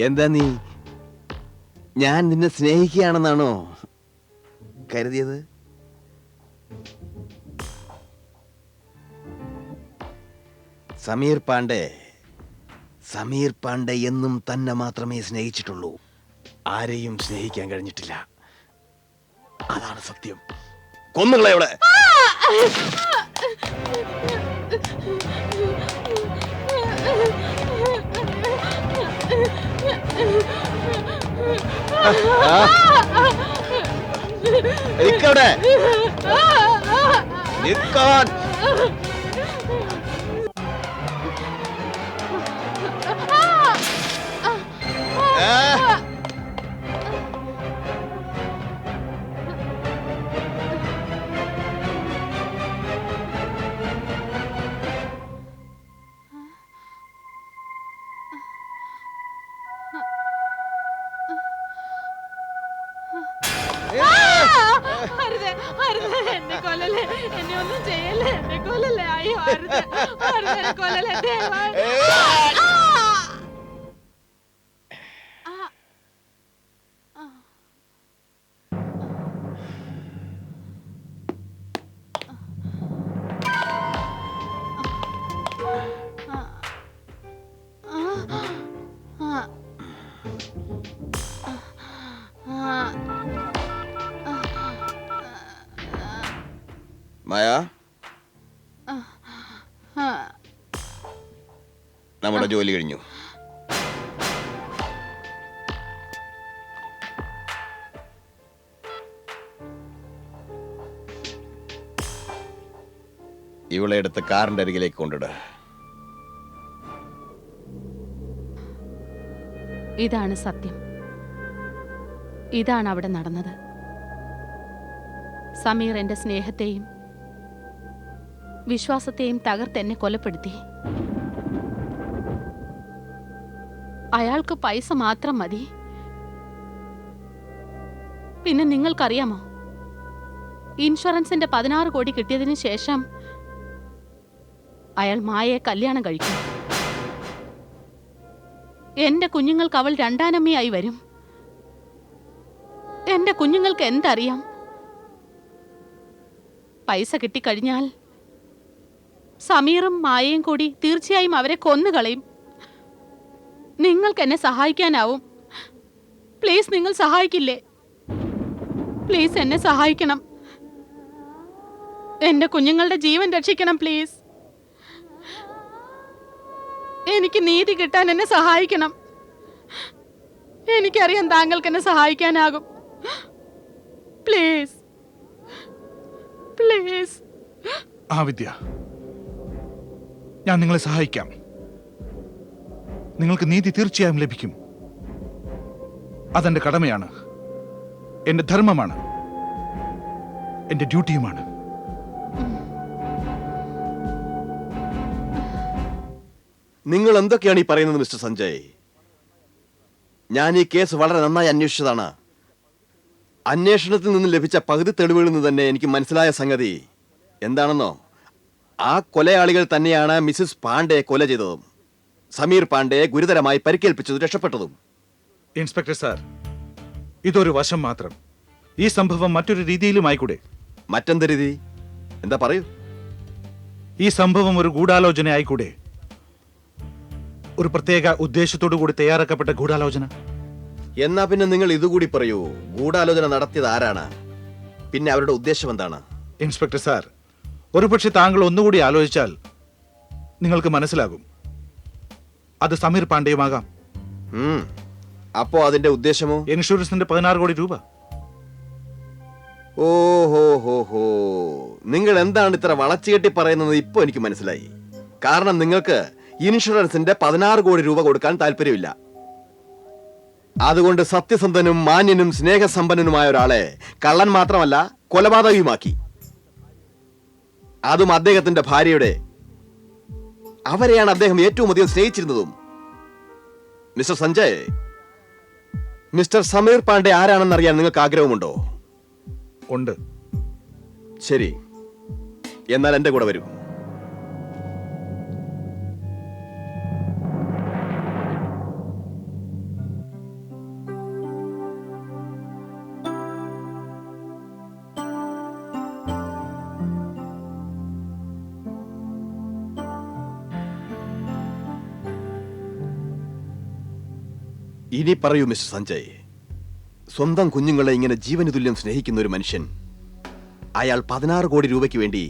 എന്താ നീ ഞാൻ നിന്നെ സ്നേഹിക്കുകയാണെന്നാണോ കരുതിയത്? സമീർ പാണ്ഡെ എന്നും തന്നെ മാത്രമേ സ്നേഹിച്ചിട്ടുള്ളൂ. ആരെയും സ്നേഹിക്കാൻ കഴിഞ്ഞിട്ടില്ല. അതാണ് സത്യം. കൊന്നുകളെ അവളെ. നിക്കവിടെ, നിക്കാൻ. എന്നെ കൊല്ലല്ലേ, എന്നെ ഒന്നും ചെയ്യല്ലേ, എന്നെ കൊല്ലല്ലേ. അയ്യോ, എന്നെ കൊല്ലല്ലേ. മായ, ആ, നമ്മുടെ ജോലി കഴിഞ്ഞു. ഇവളെ എടുത്ത് കാറിന്റെ അരികിലേക്ക് കൊണ്ടിട. ഇതാണ് സത്യം. ഇതാണ് അവിടെ നടന്നത്. സമീർ എന്റെ സ്നേഹത്തെയും വിശ്വാസത്തെയും തകർത്തെന്നെ കൊലപ്പെടുത്തി. അയാൾക്ക് പൈസ മാത്രം മതി. പിന്നെ നിങ്ങൾക്കറിയാമോ, ഇൻഷുറൻസിന്റെ 16 കോടി കിട്ടിയതിന് ശേഷം അയാൾ മായയെ കല്യാണം കഴിക്കും. എന്റെ കുഞ്ഞുങ്ങൾക്ക് അവൾ രണ്ടാനമ്മയായി വരും. എന്റെ കുഞ്ഞുങ്ങൾക്ക് എന്തറിയാം? പൈസ കിട്ടിക്കഴിഞ്ഞാൽ സമീറും മായയും കൂടി തീർച്ചയായും അവരെ കൊന്നുകളയും. നിങ്ങൾക്ക് എന്നെ സഹായിക്കാനാവും. പ്ലീസ്, നിങ്ങൾ സഹായിക്കില്ലേ? പ്ലീസ്, എന്നെ സഹായിക്കണം. എന്റെ കുഞ്ഞുങ്ങളുടെ ജീവൻ രക്ഷിക്കണം. പ്ലീസ്, എനിക്ക് നീതി കിട്ടാൻ എന്നെ സഹായിക്കണം. എനിക്കറിയാം താങ്കൾക്ക് എന്നെ സഹായിക്കാനാകും. Please, please. ആ വിദ്യ, ഞാൻ നിങ്ങളെ സഹായിക്കാം. നിങ്ങൾക്ക് നീതി തീർച്ചയായും ലഭിക്കും. അതെന്റെ കടമയാണ്, എന്റെ ധർമ്മമാണ്, എന്റെ ഡ്യൂട്ടിയുമാണ്. നിങ്ങൾ എന്തൊക്കെയാണ് ഈ പറയുന്നത് മിസ്റ്റർ സഞ്ജയ്? ഞാൻ ഈ കേസ് വളരെ നന്നായി അന്വേഷിച്ചതാണ്. അന്വേഷണത്തിൽ നിന്ന് ലഭിച്ച പകുതി തെളിവുകളിൽ നിന്ന് തന്നെ എനിക്ക് മനസ്സിലായ സംഗതി എന്താണെന്നോ, ആ കൊലയാളികൾ തന്നെയാണ് മിസ്സിസ് പാണ്ഡെ കൊല ചെയ്തതും സമീർ പാണ്ഡെയെ ഗുരുതരമായി പരിക്കേൽപ്പിച്ചതും രക്ഷപ്പെട്ടതും. ഇൻസ്പെക്ടർ സാർ, ഇതൊരു വശം മാത്രം. ഈ സംഭവം മറ്റൊരു രീതിയിലുമായിക്കൂടെ? മറ്റെന്ത് രീതി? എന്താ പറയൂ. ഈ സംഭവം ഒരു ഗൂഢാലോചന ആയിക്കൂടെ? ഒരു പ്രത്യേക ഉദ്ദേശത്തോടു കൂടി തയ്യാറാക്കപ്പെട്ട ഗൂഢാലോചന. എന്നാ പിന്നെ നിങ്ങൾ ഇതുകൂടി പറയൂ. ഗൂഢാലോചന നടത്തിയത് ആരാണ്? പിന്നെ അവരുടെ ഉദ്ദേശം എന്താണ്? ഇൻസ്പെക്ടർ സാർ, ഒരുപക്ഷെ താങ്കൾ ഒന്നുകൂടി ആലോചിച്ചാൽ നിങ്ങൾക്ക് മനസ്സിലാകും. അത് സമീർ പാണ്ഡെയുമാകാം. അപ്പോ അതിന്റെ ഉദ്ദേശമോ? ഇൻഷുറൻസിന്റെ 16 കോടി രൂപ. ഓഹോ, നിങ്ങൾ എന്താണ് ഇത്ര വളച്ചുകെട്ടി പറയുന്നത്? ഇപ്പൊ എനിക്ക് മനസ്സിലായി. കാരണം നിങ്ങൾക്ക് ഇൻഷുറൻസിന്റെ 16 കോടി രൂപ കൊടുക്കാൻ താല്പര്യമില്ല. അതുകൊണ്ട് സത്യസന്ധനും മാന്യനും സ്നേഹസമ്പന്നനുമായ ഒരാളെ കള്ളൻ മാത്രമല്ല കൊലപാതകയുമാക്കി. അതും അദ്ദേഹത്തിന്റെ ഭാര്യയുടെ. അവരെയാണ് അദ്ദേഹം ഏറ്റവും അധികം സ്നേഹിച്ചിരുന്നതും. മിസ്റ്റർ സഞ്ജയ്, മിസ്റ്റർ സമീർ പാണ്ഡെ ആരാണെന്നറിയാൻ നിങ്ങൾക്ക് ആഗ്രഹമുണ്ടോ? ഉണ്ട്. ശരി, എന്നാൽ എന്റെ കൂടെ വരൂ. ഇനി പറയൂ മിസ്റ്റർ സഞ്ജയ്, സ്വന്തം കുഞ്ഞുങ്ങളെ ഇങ്ങനെ ജീവന് തുല്യം സ്നേഹിക്കുന്ന ഒരു മനുഷ്യൻ, അയാൾ 16 കോടി രൂപയ്ക്ക് വേണ്ടി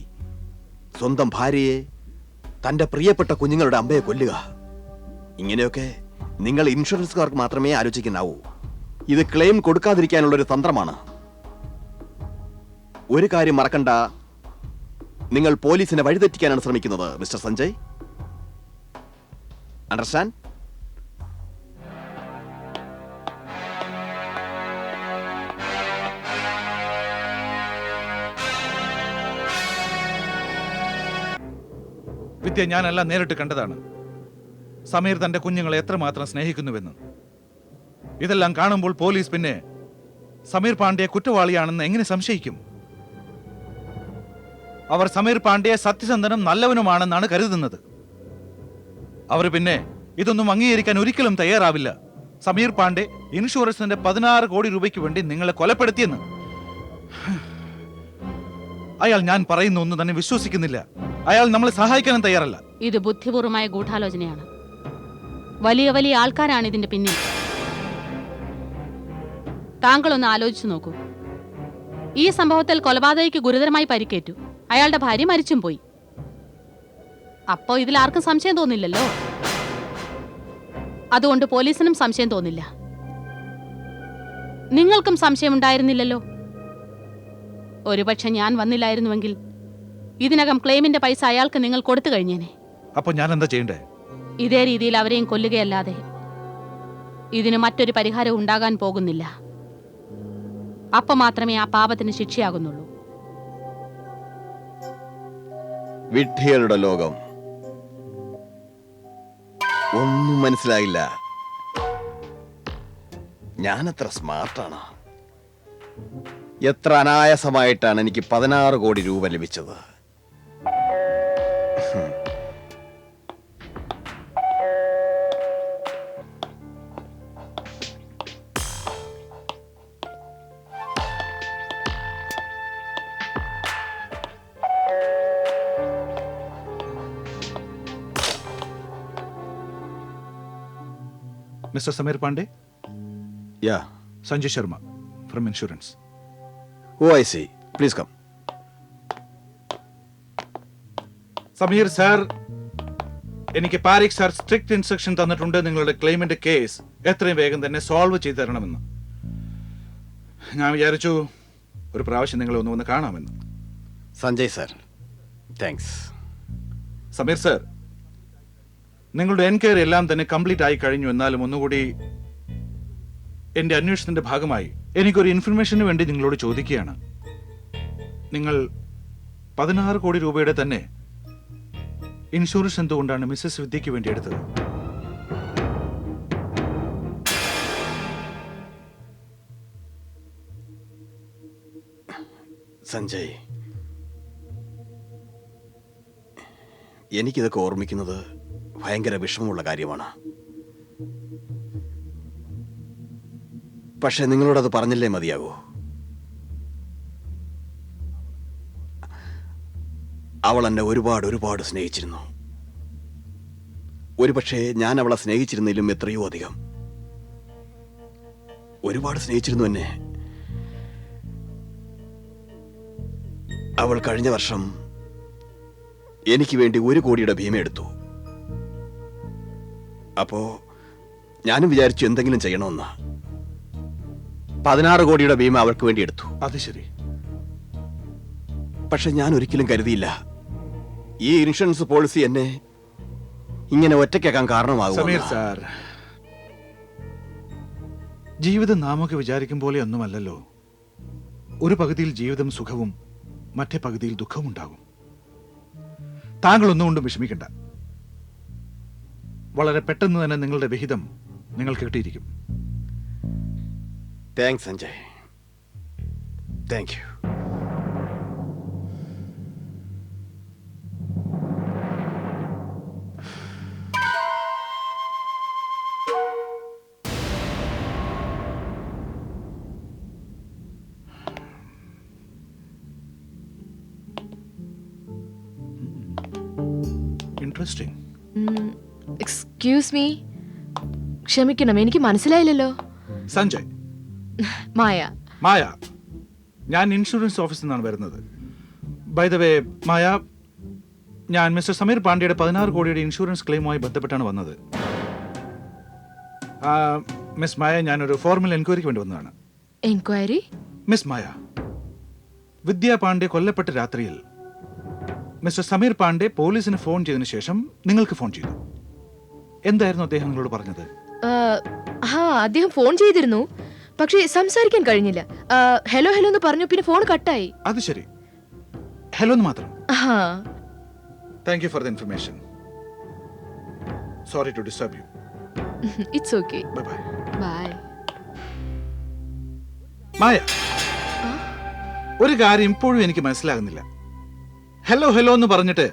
സ്വന്തം ഭാര്യയെ, തന്റെ പ്രിയപ്പെട്ട കുഞ്ഞുങ്ങളുടെ അമ്മയെ കൊല്ലുക. ഇങ്ങനെയൊക്കെ നിങ്ങൾ ഇൻഷുറൻസുകാർക്ക് മാത്രമേ ആലോചിക്കാനാവൂ. ഇത് ക്ലെയിം കൊടുക്കാതിരിക്കാനുള്ള ഒരു തന്ത്രമാണ്. ഒരു കാര്യം മറക്കണ്ട, നിങ്ങൾ പോലീസിനെ വഴിതെറ്റിക്കാനാണ് ശ്രമിക്കുന്നത് മിസ്റ്റർ സഞ്ജയ്. അണ്ടർസ്റ്റാൻഡ്? വിദ്യ, ഞാനെല്ലാം നേരിട്ട് കണ്ടതാണ്. സമീർ തന്റെ കുഞ്ഞുങ്ങളെ എത്രമാത്രം സ്നേഹിക്കുന്നുവെന്ന്. ഇതെല്ലാം കാണുമ്പോൾ പോലീസ് പിന്നെ സമീർ പാണ്ഡ്യയെ കുറ്റവാളിയാണെന്ന് എങ്ങനെ സംശയിക്കും? അവർ സമീർ പാണ്ഡ്യയെ സത്യസന്ധനും നല്ലവനുമാണെന്നാണ് കരുതുന്നത്. അവർ പിന്നെ ഇതൊന്നും അംഗീകരിക്കാൻ ഒരിക്കലും തയ്യാറാവില്ല. സമീർ പാണ്ഡെ ഇൻഷുറൻസിന്റെ 16 കോടി രൂപയ്ക്ക് വേണ്ടി നിങ്ങളെ കൊലപ്പെടുത്തിയെന്ന്. അയാൾ ഞാൻ പറയുന്ന ഒന്നും തന്നെ വിശ്വസിക്കുന്നില്ല. അയാൾ നമ്മളെ സഹായിക്കാനും തയ്യാറല്ല. ഇത് ബുദ്ധിപൂർവമായ ഗൂഢാലോചനയാണ്. വലിയ വലിയ ആൾക്കാരാണ് ഇതിന്റെ പിന്നിൽ. താങ്കളൊന്ന് ആലോചിച്ചു നോക്കൂ. ഈ സംഭവത്തിൽ കൊലപാതകയ്ക്ക് ഗുരുതരമായി പരിക്കേറ്റു. അയാളുടെ ഭാര്യ മരിച്ചും പോയി. അപ്പോ ഇതിൽ ആർക്കും സംശയം തോന്നില്ലല്ലോ. അതുകൊണ്ട് പോലീസിനും സംശയം തോന്നില്ല. നിങ്ങൾക്കും സംശയമുണ്ടായിരുന്നില്ലല്ലോ. ഒരുപക്ഷെ ഞാൻ വന്നില്ലായിരുന്നുവെങ്കിൽ ഇതിനകം ക്ലെയിമിന്റെ പൈസ അയാൾക്ക് നിങ്ങൾ കൊടുത്തു കഴിഞ്ഞേനെ. അപ്പൊ ഞാൻ എന്താ ചെയ്യണ്ടേ? ഇതേ രീതിയിൽ അവരെയും കൊല്ലുകയല്ലാതെ ഇതിന് മറ്റൊരു പരിഹാരം ഉണ്ടാകാൻ പോകുന്നില്ല. അപ്പൊ മാത്രമേ ആ പാപത്തിന് ശിക്ഷയാകുന്നുള്ളൂ. വിഡ്ഢികളുടെ ലോകം. ഒന്നും മനസ്സിലായില്ല. ഞാനത്ര സ്മാർട്ടാണ്. എത്ര അനായാസമായിട്ടാണ് എനിക്ക് 16 കോടി രൂപ ലഭിച്ചത്. Mr Sameer Pandey, yeah. Sanjay Sharma from insurance. Oh, I see. Please come. Sameer sir, എനിക്ക് പാരിക് സാർ സ്ട്രിക്റ്റ് ഇൻസ്ട്രക്ഷൻ തന്നിട്ടുണ്ട് നിങ്ങളുടെ ക്ലെയിമിന്റെ കേസ് എത്രയും വേഗം തന്നെ സോൾവ് ചെയ്തു തരണമെന്ന്. ഞാൻ വിചാരിച്ചു ഒരു പ്രാവശ്യം നിങ്ങളെ ഒന്ന് കാണാമെന്ന്. Sanjay sir, thanks. Sameer sir, നിങ്ങളുടെ എൻക്വയറി എല്ലാം തന്നെ കംപ്ലീറ്റ് ആയി കഴിഞ്ഞു. എന്നാലും ഒന്നുകൂടി എന്റെ അന്വേഷണത്തിന്റെ ഭാഗമായി എനിക്കൊരു ഇൻഫർമേഷന് വേണ്ടി നിങ്ങളോട് ചോദിക്കുകയാണ്. നിങ്ങൾ 16 കോടി രൂപയുടെ തന്നെ ഇൻഷുറൻസ് എന്തുകൊണ്ടാണ് മിസ്സസ് വിദ്യയ്ക്ക് വേണ്ടി എടുത്തത്? സഞ്ജയ്, എനിക്കിതൊക്കെ ഓർമ്മിക്കുന്നത് ഭയങ്കര വിഷമമുള്ള കാര്യമാണ്. പക്ഷെ നിങ്ങളോടത് പറഞ്ഞില്ലേ മതിയാകൂ. അവൾ എന്നെ ഒരുപാട് സ്നേഹിച്ചിരുന്നു. ഒരുപക്ഷെ ഞാൻ അവളെ സ്നേഹിച്ചിരുന്നതിലും എത്രയോ അധികം. ഒരുപാട് സ്നേഹിച്ചിരുന്നു എന്നെ. അവൾ കഴിഞ്ഞ വർഷം എനിക്ക് വേണ്ടി 1 കോടിയുടെ ഭീമ എടുത്തു. അപ്പോ ഞാനും വിചാരിച്ചു എന്തെങ്കിലും ചെയ്യണമെന്ന്. 16 കോടിയുടെ ഭീമ അവൾക്ക് വേണ്ടി എടുത്തു. അത് ശരി. പക്ഷെ ഞാൻ ഒരിക്കലും കരുതിയില്ല ഈ ഇൻഷുറൻസ് പോളിസി എന്നെ ഇങ്ങനെ ഒറ്റയ്ക്കാക്കാൻ കാരണമാകും. സമീർ സാർ, ജീവിതം നാമൊക്കെ വിചാരിക്കും പോലെ ഒന്നുമല്ലല്ലോ. ഒരു പകുതിയിൽ ജീവിതം സുഖവും മറ്റേ പകുതിയിൽ ദുഃഖവും ഉണ്ടാകും. താങ്കൾ ഒന്നുകൊണ്ടും വിഷമിക്കണ്ട. വളരെ പെട്ടെന്ന് തന്നെ നിങ്ങളുടെ വിഹിതം നിങ്ങൾക്ക് കിട്ടിയിരിക്കും. Thanks Sanjay, thank you. Interesting. Excuse me, ക്ഷമിക്കണം, എനിക്ക് മനസ്സിലായില്ലല്ലോ. സഞ്ജയ്. മായ. മായ, ഞാൻ ഇൻഷുറൻസ് ഓഫീസിൽ നിന്നാണ് വരുന്നത്. ബൈ ദ വേ മായ, ഞാൻ മിസ്റ്റർ സമീർ പാണ്ഡ്യയുടെ 16 കോടിയുടെ ഇൻഷുറൻസ് ക്ലെയിമുമായി ബന്ധപ്പെട്ടാണ് വന്നത്. മിസ് മായ, ഞാനൊരു ഫോർമൽ എൻക്വയറിക്ക് വേണ്ടി വന്നതാണ്. എൻക്വയറി? മിസ് മായ, വിദ്യാ പാണ്ഡെ കൊല്ലപ്പെട്ട രാത്രിയിൽ മിസ്റ്റർ സമീർ പാണ്ഡെ പോലീസിന് ഫോൺ ചെയ്തതിനു ശേഷം നിങ്ങൾക്ക് ഫോൺ ചെയ്തു. എന്തായിരുന്നു അദ്ദേഹം നിങ്ങളോട് പറഞ്ഞത്? അദ്ദേഹം ഫോൺ ചെയ്തിരുന്നു, പക്ഷേ സംസാരിക്കാൻ കഴിഞ്ഞില്ല. ഹലോ ഹലോ എന്ന് പറഞ്ഞു, പിന്നെ ഫോൺ കട്ടായി. അത് ശരി. ഹലോ എന്ന് മാത്രം. Thank you for the information. Sorry to disturb you. It's okay. Bye bye. Bye. Maya, ഒരു കാര്യം ഇപ്പോഴും എനിക്ക് മനസ്സിലാകുന്നില്ല. ഹലോ ഹലോ എന്ന് പറഞ്ഞിട്ട്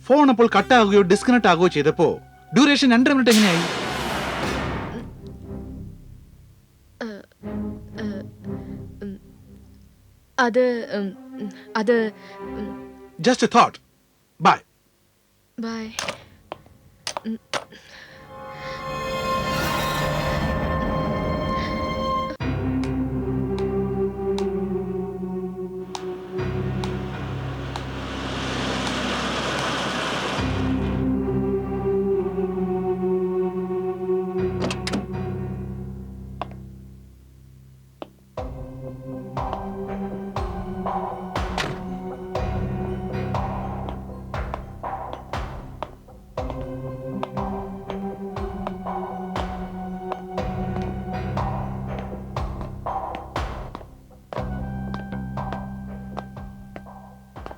ഫോൺ അപ്പോൾ കട്ടാകുകയോ ഡിസ്കണക്ട് ആകുകയോ ചെയ്തപ്പോ ഡ്യൂറേഷൻ 2 മിനിറ്റ് എങ്ങനെയായി? അത് ജസ്റ്റ് തോട്ട്. ബൈ. ബൈ.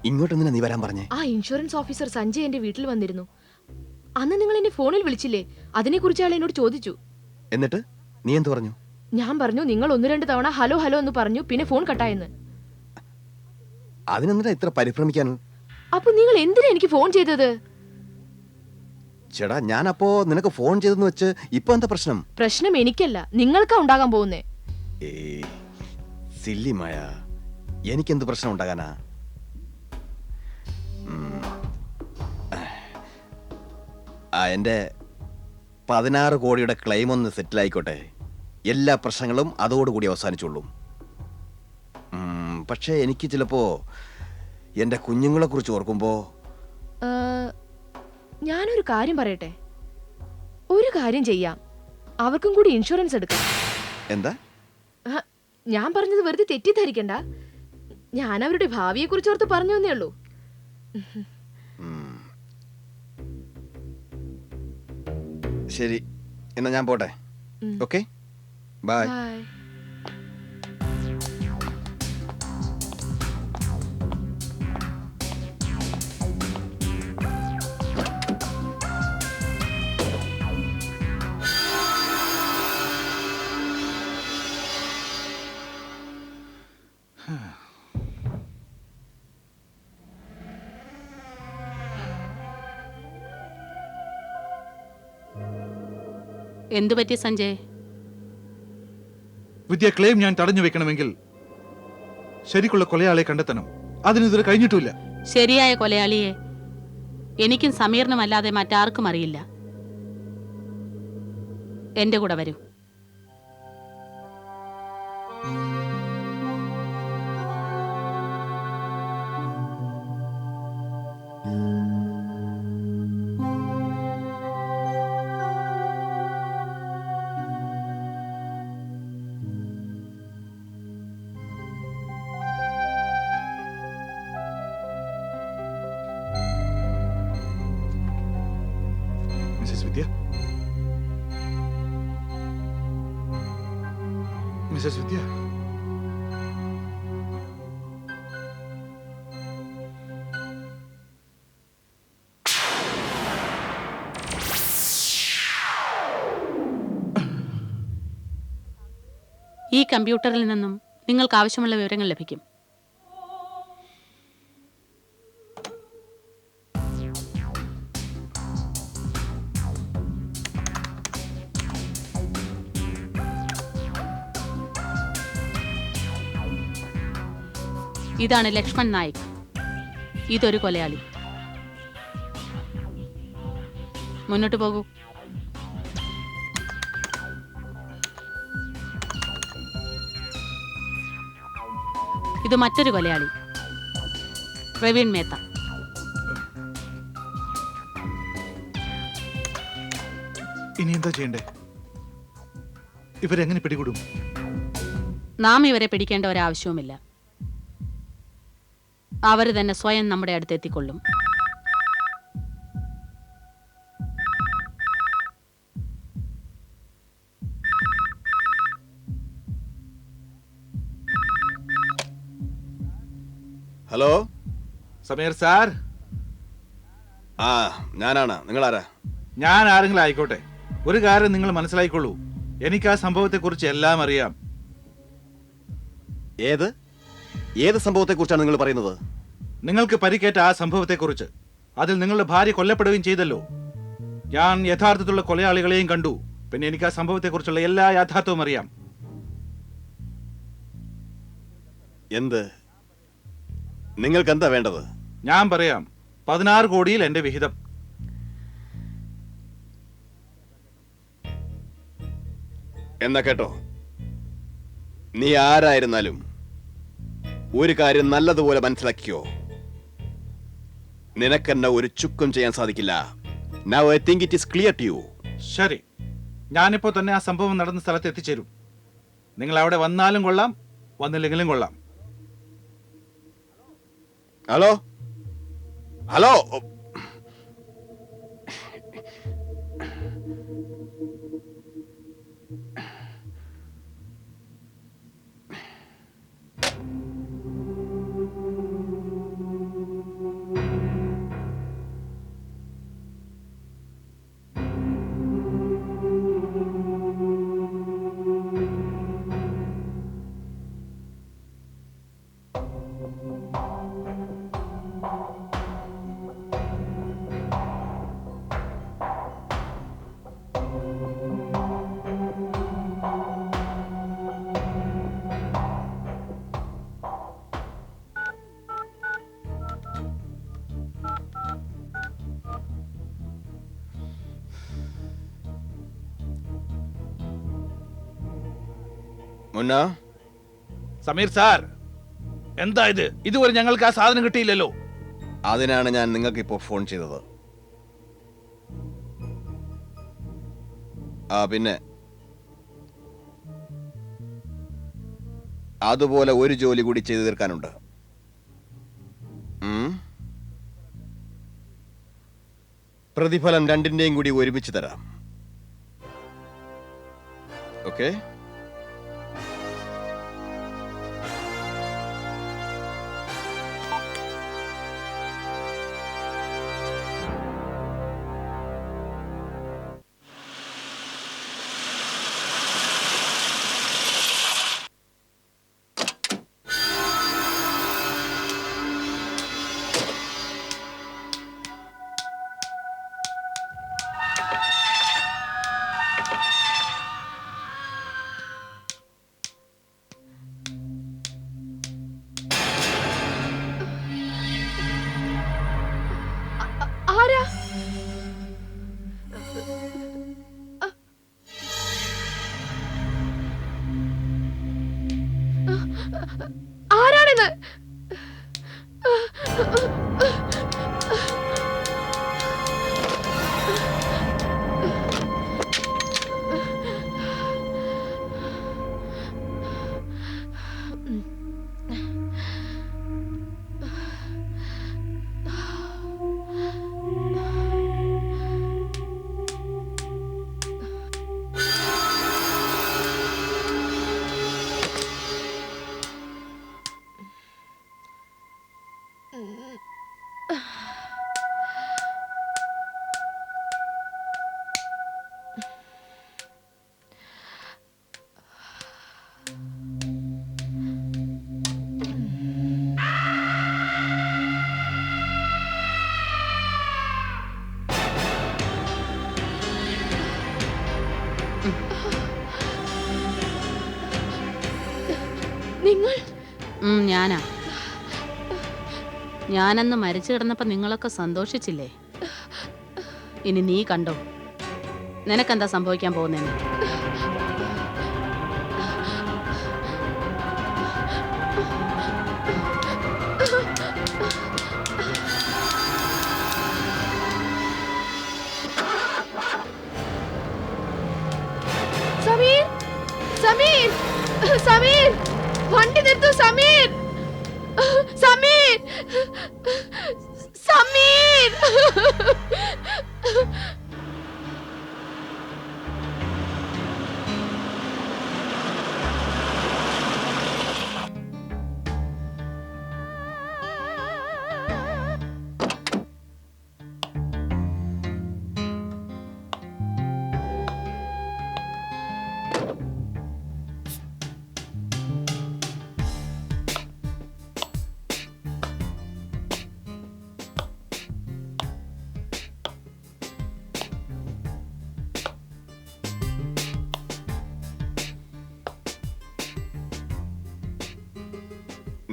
ഇങ്ങോട്ടെന്തിനാ നീ വരാൻ പറഞ്ഞേ? ആ ഇൻഷുറൻസ് ഓഫീസർ സഞ്ജയ് എന്റെ വീട്ടിൽ വന്നിരുന്നു. അന്ന് നിങ്ങൾ എന്നെ ഫോണിൽ വിളിച്ചില്ലേ, അതിനെക്കുറിച്ച് അയാൾ എന്നോട് ചോദിച്ചു. എന്നിട്ട് നീ എന്ത് പറഞ്ഞു? ഞാൻ പറഞ്ഞു നിങ്ങൾ 1-2 തവണ ഹലോ ഹലോ എന്ന് പറഞ്ഞു, പിന്നെ ഫോൺ കട്ടായെന്ന്. അതിനെന്തിനാ ഇത്ര പരിഭ്രമിക്കാൻ? അപ്പൊ നിങ്ങൾ എന്തിനാ എനിക്ക് ഫോൺ ചെയ്തത്? ചേടാ, ഞാനപ്പോ നിനക്ക് ഫോൺ ചെയ്തെന്ന് വെച്ച് ഇപ്പൊ എന്താ പ്രശ്നം? പ്രശ്നം എനിക്കല്ല, നിങ്ങൾക്കാ ഉണ്ടാകാൻ പോകുന്നേ. സില്ലി മായ, എനിക്കെന്ത് പ്രശ്നം ഉണ്ടാകാനാ? എന്റെ 16 കോടിയുടെ ക്ലെയിം ഒന്ന് സെറ്റിൽ ആയിക്കോട്ടെ, എല്ലാ പ്രശ്നങ്ങളും അതോടുകൂടി അവസാനിച്ചുള്ളൂ. പക്ഷേ എനിക്ക് ചിലപ്പോ എന്റെ കുഞ്ഞുങ്ങളെ കുറിച്ച് ഓർക്കുമ്പോ ഞാനൊരു കാര്യം പറയട്ടെ, ഒരു കാര്യം ചെയ്യാം, അവർക്കും കൂടി ഇൻഷുറൻസ് എടുക്കാം. എന്താ? ഞാൻ പറഞ്ഞത് വെറുതെ തെറ്റിദ്ധരിക്കണ്ട, ഞാൻ അവരുടെ ഭാവിയെ കുറിച്ച് ഓർത്ത് പറഞ്ഞു എന്നേ ഉള്ളൂ. ശരി, എന്നാ ഞാൻ പോട്ടെ. Okay, bye. ബൈ. എന്തു പറ്റി സഞ്ജയ്? വിദ്യ, ക്ലെയിം ഞാൻ തടഞ്ഞു വെക്കണമെങ്കിൽ ശരിക്കുള്ള കൊലയാളെ കണ്ടെത്തണം. അതിനിതുവരെ കഴിഞ്ഞിട്ടില്ല. ശരിയായ കൊലയാളിയെ എനിക്കും സമീറിനും അല്ലാതെ മറ്റാർക്കും അറിയില്ല. എന്റെ കൂടെ വരൂ. മിസ്സസ് വിദ്യ, മിസ്സസ് വിദ്യ, ഈ കമ്പ്യൂട്ടറിൽ നിന്നും നിങ്ങൾക്ക് ആവശ്യമുള്ള വിവരങ്ങൾ ലഭിക്കും. ഇതാണ് ലക്ഷ്മൺ നായിക്. ഇതൊരു കൊലയാളി. മുന്നോട്ട് പോകൂ. ഇത് മറ്റൊരു കൊലയാളി, പ്രവീൺ മേത്ത. ഇനി എന്താ ചെയ്യണ്ടേ? ഇവരെങ്ങനെ പിടികൂടും? നാം ഇവരെ പിടിക്കേണ്ട ഒരാവശ്യവുമില്ല. അവർ തന്നെ സ്വയം നമ്മുടെ അടുത്ത് എത്തിക്കൊള്ളും. Hello Sameer sir. ഞാനാണ്. നിങ്ങളാരാ? ഞാൻ ആരെങ്കിലും ആയിക്കോട്ടെ, ഒരു കാര്യം നിങ്ങൾ മനസ്സിലായിക്കൊള്ളൂ, എനിക്ക് ആ സംഭവത്തെക്കുറിച്ച് എല്ലാം അറിയാം. ഏത് സംഭവത്തെക്കുറിച്ചാണ് നിങ്ങൾ പറയുന്നത്? നിങ്ങൾക്ക് പരിക്കേറ്റ ആ സംഭവത്തെക്കുറിച്ച്. അതിൽ നിങ്ങളുടെ ഭാര്യ കൊല്ലപ്പെടുകയും ചെയ്തല്ലോ. ഞാൻ യഥാർത്ഥത്തിലുള്ള കൊലയാളികളെയും കണ്ടു. പിന്നെ എനിക്ക് ആ സംഭവത്തെക്കുറിച്ചുള്ള എല്ലാ യാഥാർത്ഥ്യവും അറിയാം. എന്ത്? നിങ്ങൾക്ക് എന്താ വേണ്ടത്? ഞാൻ പറയാം. 16 കോടിയിൽ എന്റെ വിഹിതം. എന്നാ കേട്ടോ, നീ ആരായിരുന്നാലും ഒരു കാര്യം നല്ലതുപോലെ മനസ്സിലാക്കിയോ, നിനക്കെന്നെ ഒരു ചുക്കും ചെയ്യാൻ സാധിക്കില്ല. Now I think it is clear to you. ശരി, ഞാനിപ്പോ തന്നെ ആ സംഭവം നടന്ന സ്ഥലത്ത് എത്തിച്ചേരും. നിങ്ങൾ അവിടെ വന്നാലും കൊള്ളാം, വന്നില്ലെങ്കിലും കൊള്ളാം. ഹലോ ഹലോ മുന്ന സമീർ സാർ, എന്താ ഇത്? ഇതുവരെ ഞങ്ങൾക്ക് ആ സാധനം കിട്ടിയില്ലല്ലോ. അതിനാണ് ഞാൻ നിങ്ങൾക്ക് ഇപ്പോൾ ഫോൺ ചെയ്തത്. പിന്നെ അതുപോലെ ഒരു ജോലി കൂടി ചെയ്തു തീർക്കാനുണ്ട്. പ്രതിഫലം രണ്ടിന്റെയും കൂടി ഒരുമിച്ച് തരാം. ഓക്കെ? ആരാ? ആരാണിത്? നിങ്ങൾ ഞാനാ. ഞാനന്ന് മരിച്ചു കിടന്നപ്പോ നിങ്ങളൊക്കെ സന്തോഷിച്ചില്ലേ? ഇനി നീ കണ്ടോ നിനക്കെന്താ സംഭവിക്കാൻ പോകുന്നേന്ന്. സമീർ, സമീർ, സമീർ, വണ്ടി നിർത്തൂ. സമീർ, സമീർ, സമീർ.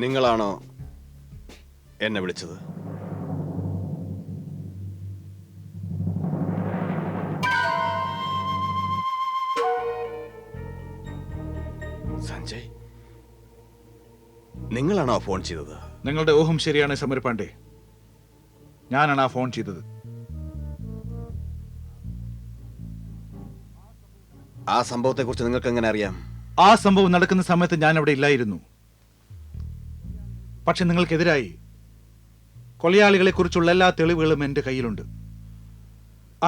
നിങ്ങളാണോ എന്നെ വിളിച്ചത്? സഞ്ജയ്, നിങ്ങളാണോ ഫോൺ ചെയ്തത്? നിങ്ങളുടെ ഊഹം ശരിയാണ് സമീർ പാണ്ഡെ. ഞാനാണ് ആ ഫോൺ ചെയ്തത്. ആ സംഭവത്തെക്കുറിച്ച് നിങ്ങൾക്ക് എങ്ങനെ അറിയാം? ആ സംഭവം നടക്കുന്ന സമയത്ത് ഞാൻ അവിടെ ഇല്ലായിരുന്നു. പക്ഷെ നിങ്ങൾക്കെതിരായി കൊലയാളികളെ കുറിച്ചുള്ള എല്ലാ തെളിവുകളും എന്റെ കയ്യിലുണ്ട്.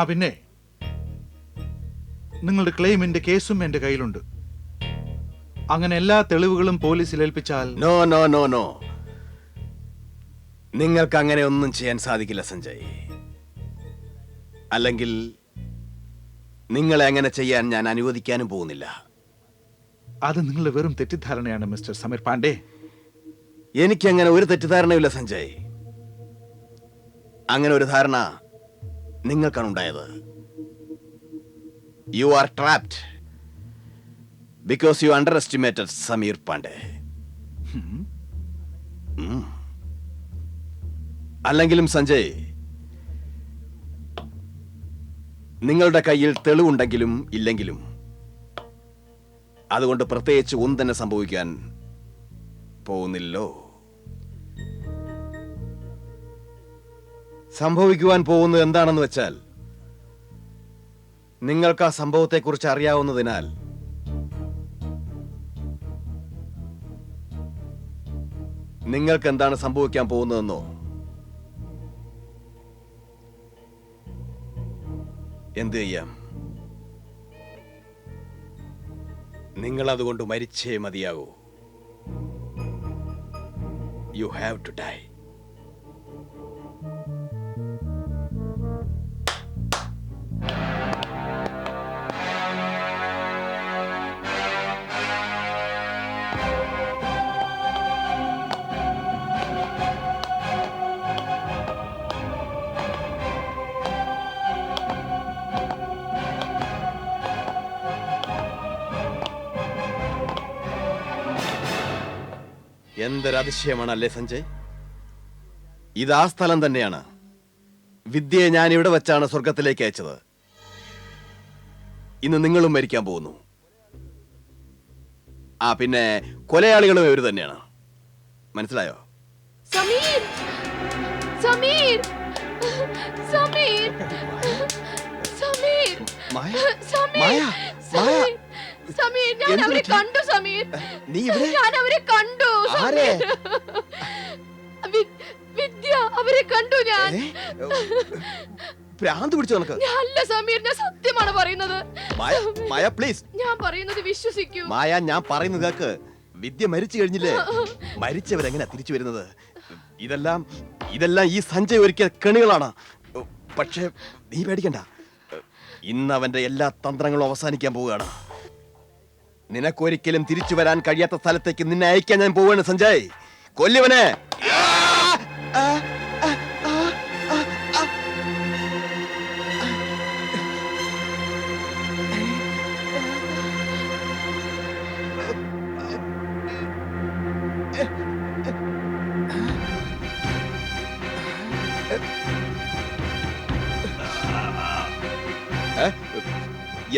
പിന്നെ നിങ്ങളുടെ ക്ലെയിമിന്റെ കേസും എന്റെ കയ്യിലുണ്ട്. അങ്ങനെ എല്ലാ തെളിവുകളും പോലീസിൽ ഏൽപ്പിച്ചാൽ... നോ നോ നോ നോ, നിങ്ങൾക്ക് അങ്ങനെ ഒന്നും ചെയ്യാൻ സാധിക്കില്ല സഞ്ജയ്. അല്ലെങ്കിൽ നിങ്ങളെ അങ്ങനെ ചെയ്യാൻ ഞാൻ അനുവദിക്കാനും പോകുന്നില്ല. അത് നിങ്ങളുടെ വെറും തെറ്റിദ്ധാരണയാണ് മിസ്റ്റർ സമീർ പാണ്ഡെ. എനിക്കങ്ങനെ ഒരു തെറ്റിദ്ധാരണയില്ല സഞ്ജയ്. അങ്ങനെ ഒരു ധാരണ നിങ്ങൾക്കാണ് ഉണ്ടായത്. You are trapped because you underestimated Sameer Pandey. അല്ലെങ്കിലും സഞ്ജയ്, നിങ്ങളുടെ കയ്യിൽ തെളിവുണ്ടെങ്കിലും ഇല്ലെങ്കിലും അതുകൊണ്ട് പ്രത്യേകിച്ച് ഒന്നും തന്നെ സംഭവിക്കാൻ പോകുന്നില്ലോ. സംഭവിക്കുവാൻ പോകുന്നത് എന്താണെന്ന് വെച്ചാൽ, നിങ്ങൾക്ക് ആ സംഭവത്തെക്കുറിച്ച് അറിയാവുന്നതിനാൽ നിങ്ങൾക്ക് എന്താണ് സംഭവിക്കാൻ പോകുന്നതെന്നോ എന്ത് ചെയ്യാം? നിങ്ങൾ അതുകൊണ്ട് മരിച്ചേ മതിയാകൂ. You have to die. എന്തൊരതിശയമാണ് അല്ലേ സഞ്ജയ്? ഇത് ആ സ്ഥലം തന്നെയാണ്. വിദ്യയെ ഞാൻ ഇവിടെ വെച്ചാണ് സ്വർഗത്തിലേക്ക് അയച്ചത്. ഇന്ന് നിങ്ങളും മരിക്കാൻ പോകുന്നു. ആ പിന്നെ കൊലയാളികളും ഇവര് തന്നെയാണ്. മനസ്സിലായോ? സമീർ, സമീർ, സമീർ, സമീർ, മായ, സമീർ, മായ, മായ. സമീർ, സമീർ, ഞാൻ എന്ത് അവരെ പറ്റി? കണ്ടു സമീർ. നീ ഇവിടെ? ഞാൻ അവരെ കണ്ടു ആരെ? സമീർ. വിദ്യ, അവരെ കണ്ടു ഞാൻ. ഭ്രാന്ത് പിടിച്ചു നിനക്ക്? അല്ല സമീർ, ഞാൻ സത്യമാണ് പറയുന്നത്. മായ, മായ പ്ലീസ്. ഞാൻ പറയുന്നത് വിശ്വസിക്കൂ. മായ, ഞാൻ പറയുന്നത് കേക്ക്. വിദ്യ മരിച്ചു കഴിഞ്ഞില്ലേ? മരിച്ചവരെങ്ങനെ തിരിച്ചു വരുന്നത്? ഇതെല്ലാം ഈ സഞ്ജയ് ഒരുക്കിയ കെണികളാണ്. പക്ഷേ നീ പേടിക്കണ്ട. ഇന്ന് അവന്റെ എല്ലാ തന്ത്രങ്ങളും അവസാനിക്കാൻ പോവുകയാണ്. നിനക്കൊരിക്കലും തിരിച്ചു വരാൻ കഴിയാത്ത സ്ഥലത്തേക്ക് നിന്നെ അയക്കാൻ ഞാൻ പോവുകയാണ് സഞ്ജയ്. കൊല്ലുവനെ.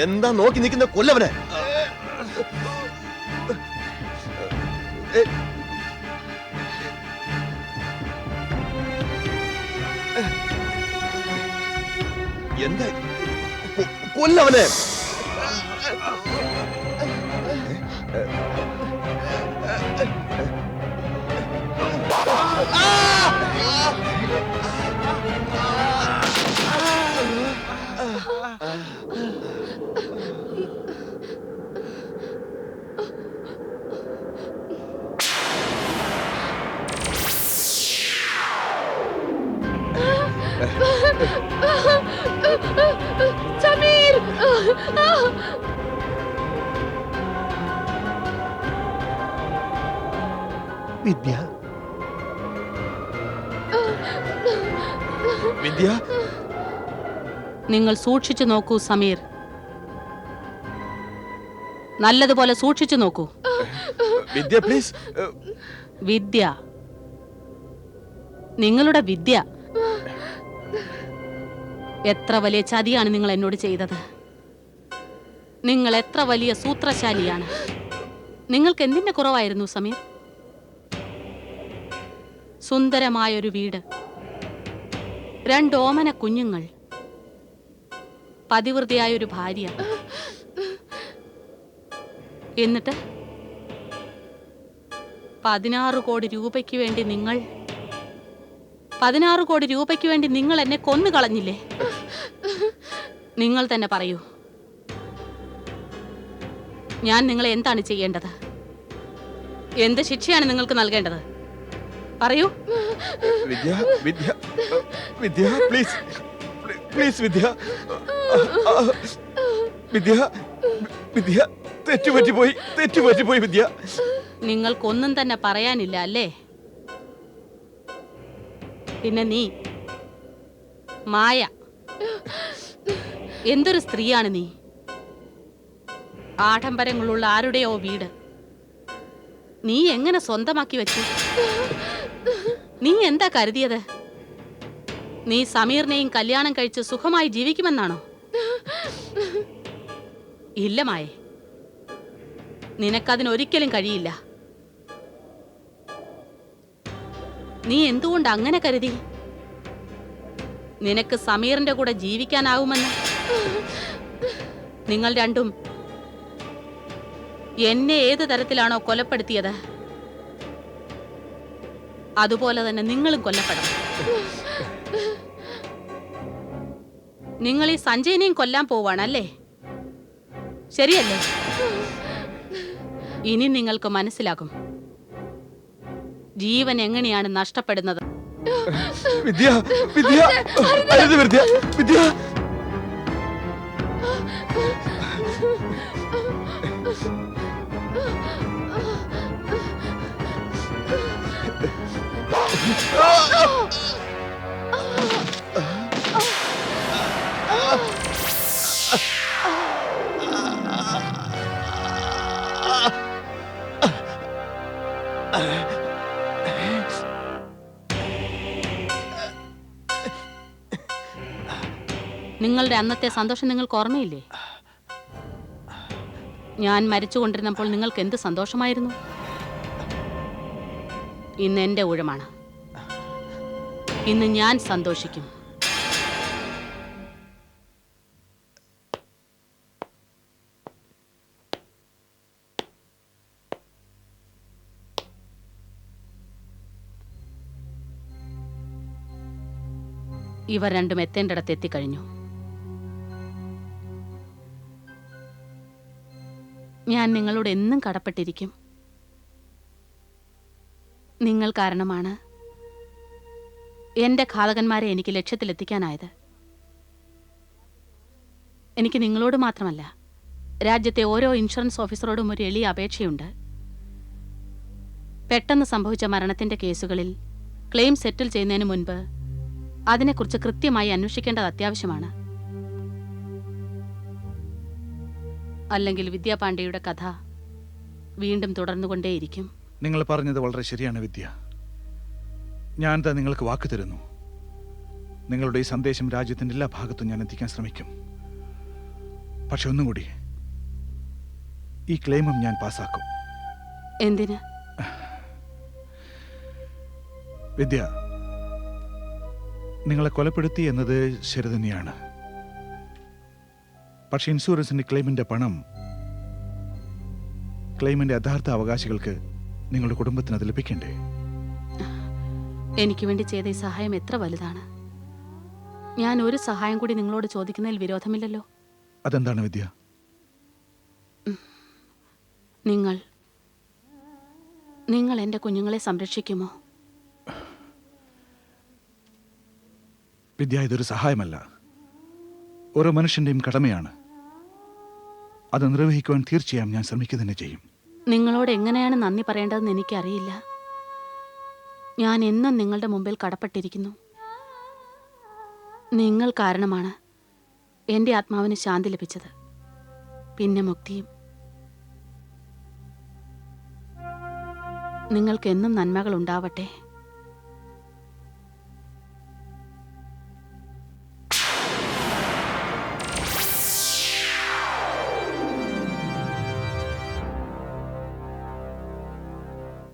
എന്താ നോക്കി നിൽക്കുന്ന? കൊല്ലവനെ. എന്താ? കൊല്ലവനെ. സമീർ, വിദ്യ, വിദ്യ. നിങ്ങൾ സൂക്ഷിച്ചു നോക്കൂ സമീർ, നല്ലതുപോലെ സൂക്ഷിച്ചു നോക്കൂ. വിദ്യ പ്ലീസ്. വിദ്യ, നിങ്ങളുടെ വിദ്യ. എത്ര വലിയ ചതിയാണ് നിങ്ങൾ എന്നോട് ചെയ്തത്. നിങ്ങൾ എത്ര വലിയ സൂത്രശാലിയാണ്. നിങ്ങൾക്ക് എന്തിന്റെ കുറവായിരുന്നു സമീർ? സുന്ദരമായൊരു വീട്, 2 ഓമന കുഞ്ഞുങ്ങൾ, പതിവൃതയായൊരു ഭാര്യ. എന്നിട്ട് 16 കോടി രൂപയ്ക്ക് വേണ്ടി നിങ്ങൾ 16 കോടി രൂപയ്ക്ക് വേണ്ടി നിങ്ങൾ എന്നെ കൊന്നു കളഞ്ഞില്ലേ? നിങ്ങൾ തന്നെ പറയൂ, ഞാൻ നിങ്ങളെ എന്താണ് ചെയ്യേണ്ടത്? എന്ത് ശിക്ഷയാണ് നിങ്ങൾക്ക് നൽകേണ്ടത്? പറയൂ. വിദ്യ, വിദ്യ, വിദ്യ പ്ലീസ്, പ്ലീസ് വിദ്യ, വിദ്യ, വിദ്യ. തെറ്റുപറ്റിപ്പോയി വിദ്യ. നിങ്ങൾക്കൊന്നും തന്നെ പറയാനില്ല അല്ലേ? പിന്നെ നീ മായ, എന്തൊരു സ്ത്രീയാണ് നീ. ആഡംബരങ്ങളുള്ള ആരുടെയോ വീട് നീ എങ്ങനെ സ്വന്തമാക്കി വെച്ചു? നീ എന്താ കരുതിയത്? നീ സമീറിനെയും കല്യാണം കഴിച്ച് സുഖമായി ജീവിക്കുമെന്നാണോ? ഇല്ല മായേ, നിനക്കതിനൊരിക്കലും കഴിയില്ല. നീ എന്തുകൊണ്ട് അങ്ങനെ കരുതി? നിനക്ക് സമീറിന്റെ കൂടെ ജീവിക്കാനാവുമെന്ന്? നിങ്ങൾ രണ്ടും എന്നെ ഏത് തരത്തിലാണോ കൊലപ്പെടുത്തിയത്, അതുപോലെ തന്നെ നിങ്ങളും കൊല്ലപ്പെടണം. നിങ്ങൾ ഈ സഞ്ജയനെയും കൊല്ലാൻ പോവാണല്ലേ? ശരിയല്ലേ? ഇനി നിങ്ങൾക്ക് മനസ്സിലാകും ജീവൻ എങ്ങനെയാണ് നഷ്ടപ്പെടുന്നത്. വിദ്യ, വിദ്യ, അരുത് വിദ്യ, വിദ്യ. നിങ്ങളുടെ അന്നത്തെ സന്തോഷം നിങ്ങൾക്ക് ഓർമ്മയില്ലേ? ഞാൻ മരിച്ചുകൊണ്ടിരുന്നപ്പോൾ നിങ്ങൾക്ക് എന്ത് സന്തോഷമായിരുന്നു. ഇന്ന് എന്റെ ഊഴമാണ്. ഇന്ന് ഞാൻ സന്തോഷിക്കും. ഇവർ രണ്ടും എത്തേണ്ടിടത്ത് എത്തിക്കഴിഞ്ഞു. ഞാൻ നിങ്ങളോട് എന്നും കടപ്പെട്ടിരിക്കും. നിങ്ങൾ കാരണമാണ് എന്റെ ഘാതകന്മാരെ എനിക്ക് ലക്ഷ്യത്തിലെത്തിക്കാനായത്. എനിക്ക് നിങ്ങളോട് മാത്രമല്ല, രാജ്യത്തെ ഓരോ ഇൻഷുറൻസ് ഓഫീസറോടും ഒരു എളിയ അപേക്ഷയുണ്ട്. പെട്ടെന്ന് സംഭവിച്ച മരണത്തിന്റെ കേസുകളിൽ ക്ലെയിം സെറ്റിൽ ചെയ്യുന്നതിന് മുൻപ് അതിനെക്കുറിച്ച് കൃത്യമായി അന്വേഷിക്കേണ്ടത് അത്യാവശ്യമാണ്. അല്ലെങ്കിൽ വിദ്യാപാണ്ഡെയുടെ കഥ വീണ്ടും തുടർന്നുകൊണ്ടേയിരിക്കും. നിങ്ങൾ പറഞ്ഞത് വളരെ ശരിയാണ് വിദ്യ. ഞാൻ താ നിങ്ങൾക്ക് വാക്ക് തരുന്നു. നിങ്ങളുടെ ഈ സന്ദേശം രാജ്യത്തിന്റെ എല്ലാ ഭാഗത്തും ഞാൻ എത്തിക്കാൻ ശ്രമിക്കും. പക്ഷെ ഒന്നുകൂടി, ഈ ക്ലെയിമും ഞാൻ പാസ്സാക്കും. എന്തിന്? വിദ്യ, നിങ്ങളെ കൊലപ്പെടുത്തി എന്നത് ശരി തന്നെയാണ്. പക്ഷെ ഇൻഷുറൻസിന്റെ ക്ലെയിമിന്റെ പണം ക്ലെയിമിന്റെ യഥാർത്ഥ അവകാശികൾക്ക് നിങ്ങളുടെ കുടുംബത്തിന് അത് ലഭിക്കണ്ടേ? എനിക്ക് വേണ്ടി ചെയ്ത ഈ സഹായം എത്ര വലുതാണ്. ഞാൻ ഒരു സഹായം കൂടി നിങ്ങളോട് ചോദിക്കുന്നതിൽ വിരോധമില്ലല്ലോ. അതെന്താണ് വിദ്യ? നിങ്ങൾ എന്റെ കുഞ്ഞുങ്ങളെ സംരക്ഷിക്കുമോ? വിദ്യ, ഇതൊരു സഹായമല്ല, ഓരോ മനുഷ്യന്റെയും കടമയാണ്. അത് നിർവഹിക്കുവാൻ തീർച്ചയായും ഞാൻ ശ്രമിക്കുക തന്നെ ചെയ്യും. നിങ്ങളോട് എങ്ങനെയാണ് നന്ദി പറയേണ്ടതെന്ന് എനിക്കറിയില്ല. ഞാൻ എന്നും നിങ്ങളുടെ മുമ്പിൽ കടപ്പെട്ടിരിക്കുന്നു. നിങ്ങൾ കാരണമാണ് എൻ്റെ ആത്മാവിന് ശാന്തി ലഭിച്ചത്, പിന്നെ മുക്തിയും. നിങ്ങൾക്ക് എന്നും നന്മകൾ ഉണ്ടാവട്ടെ.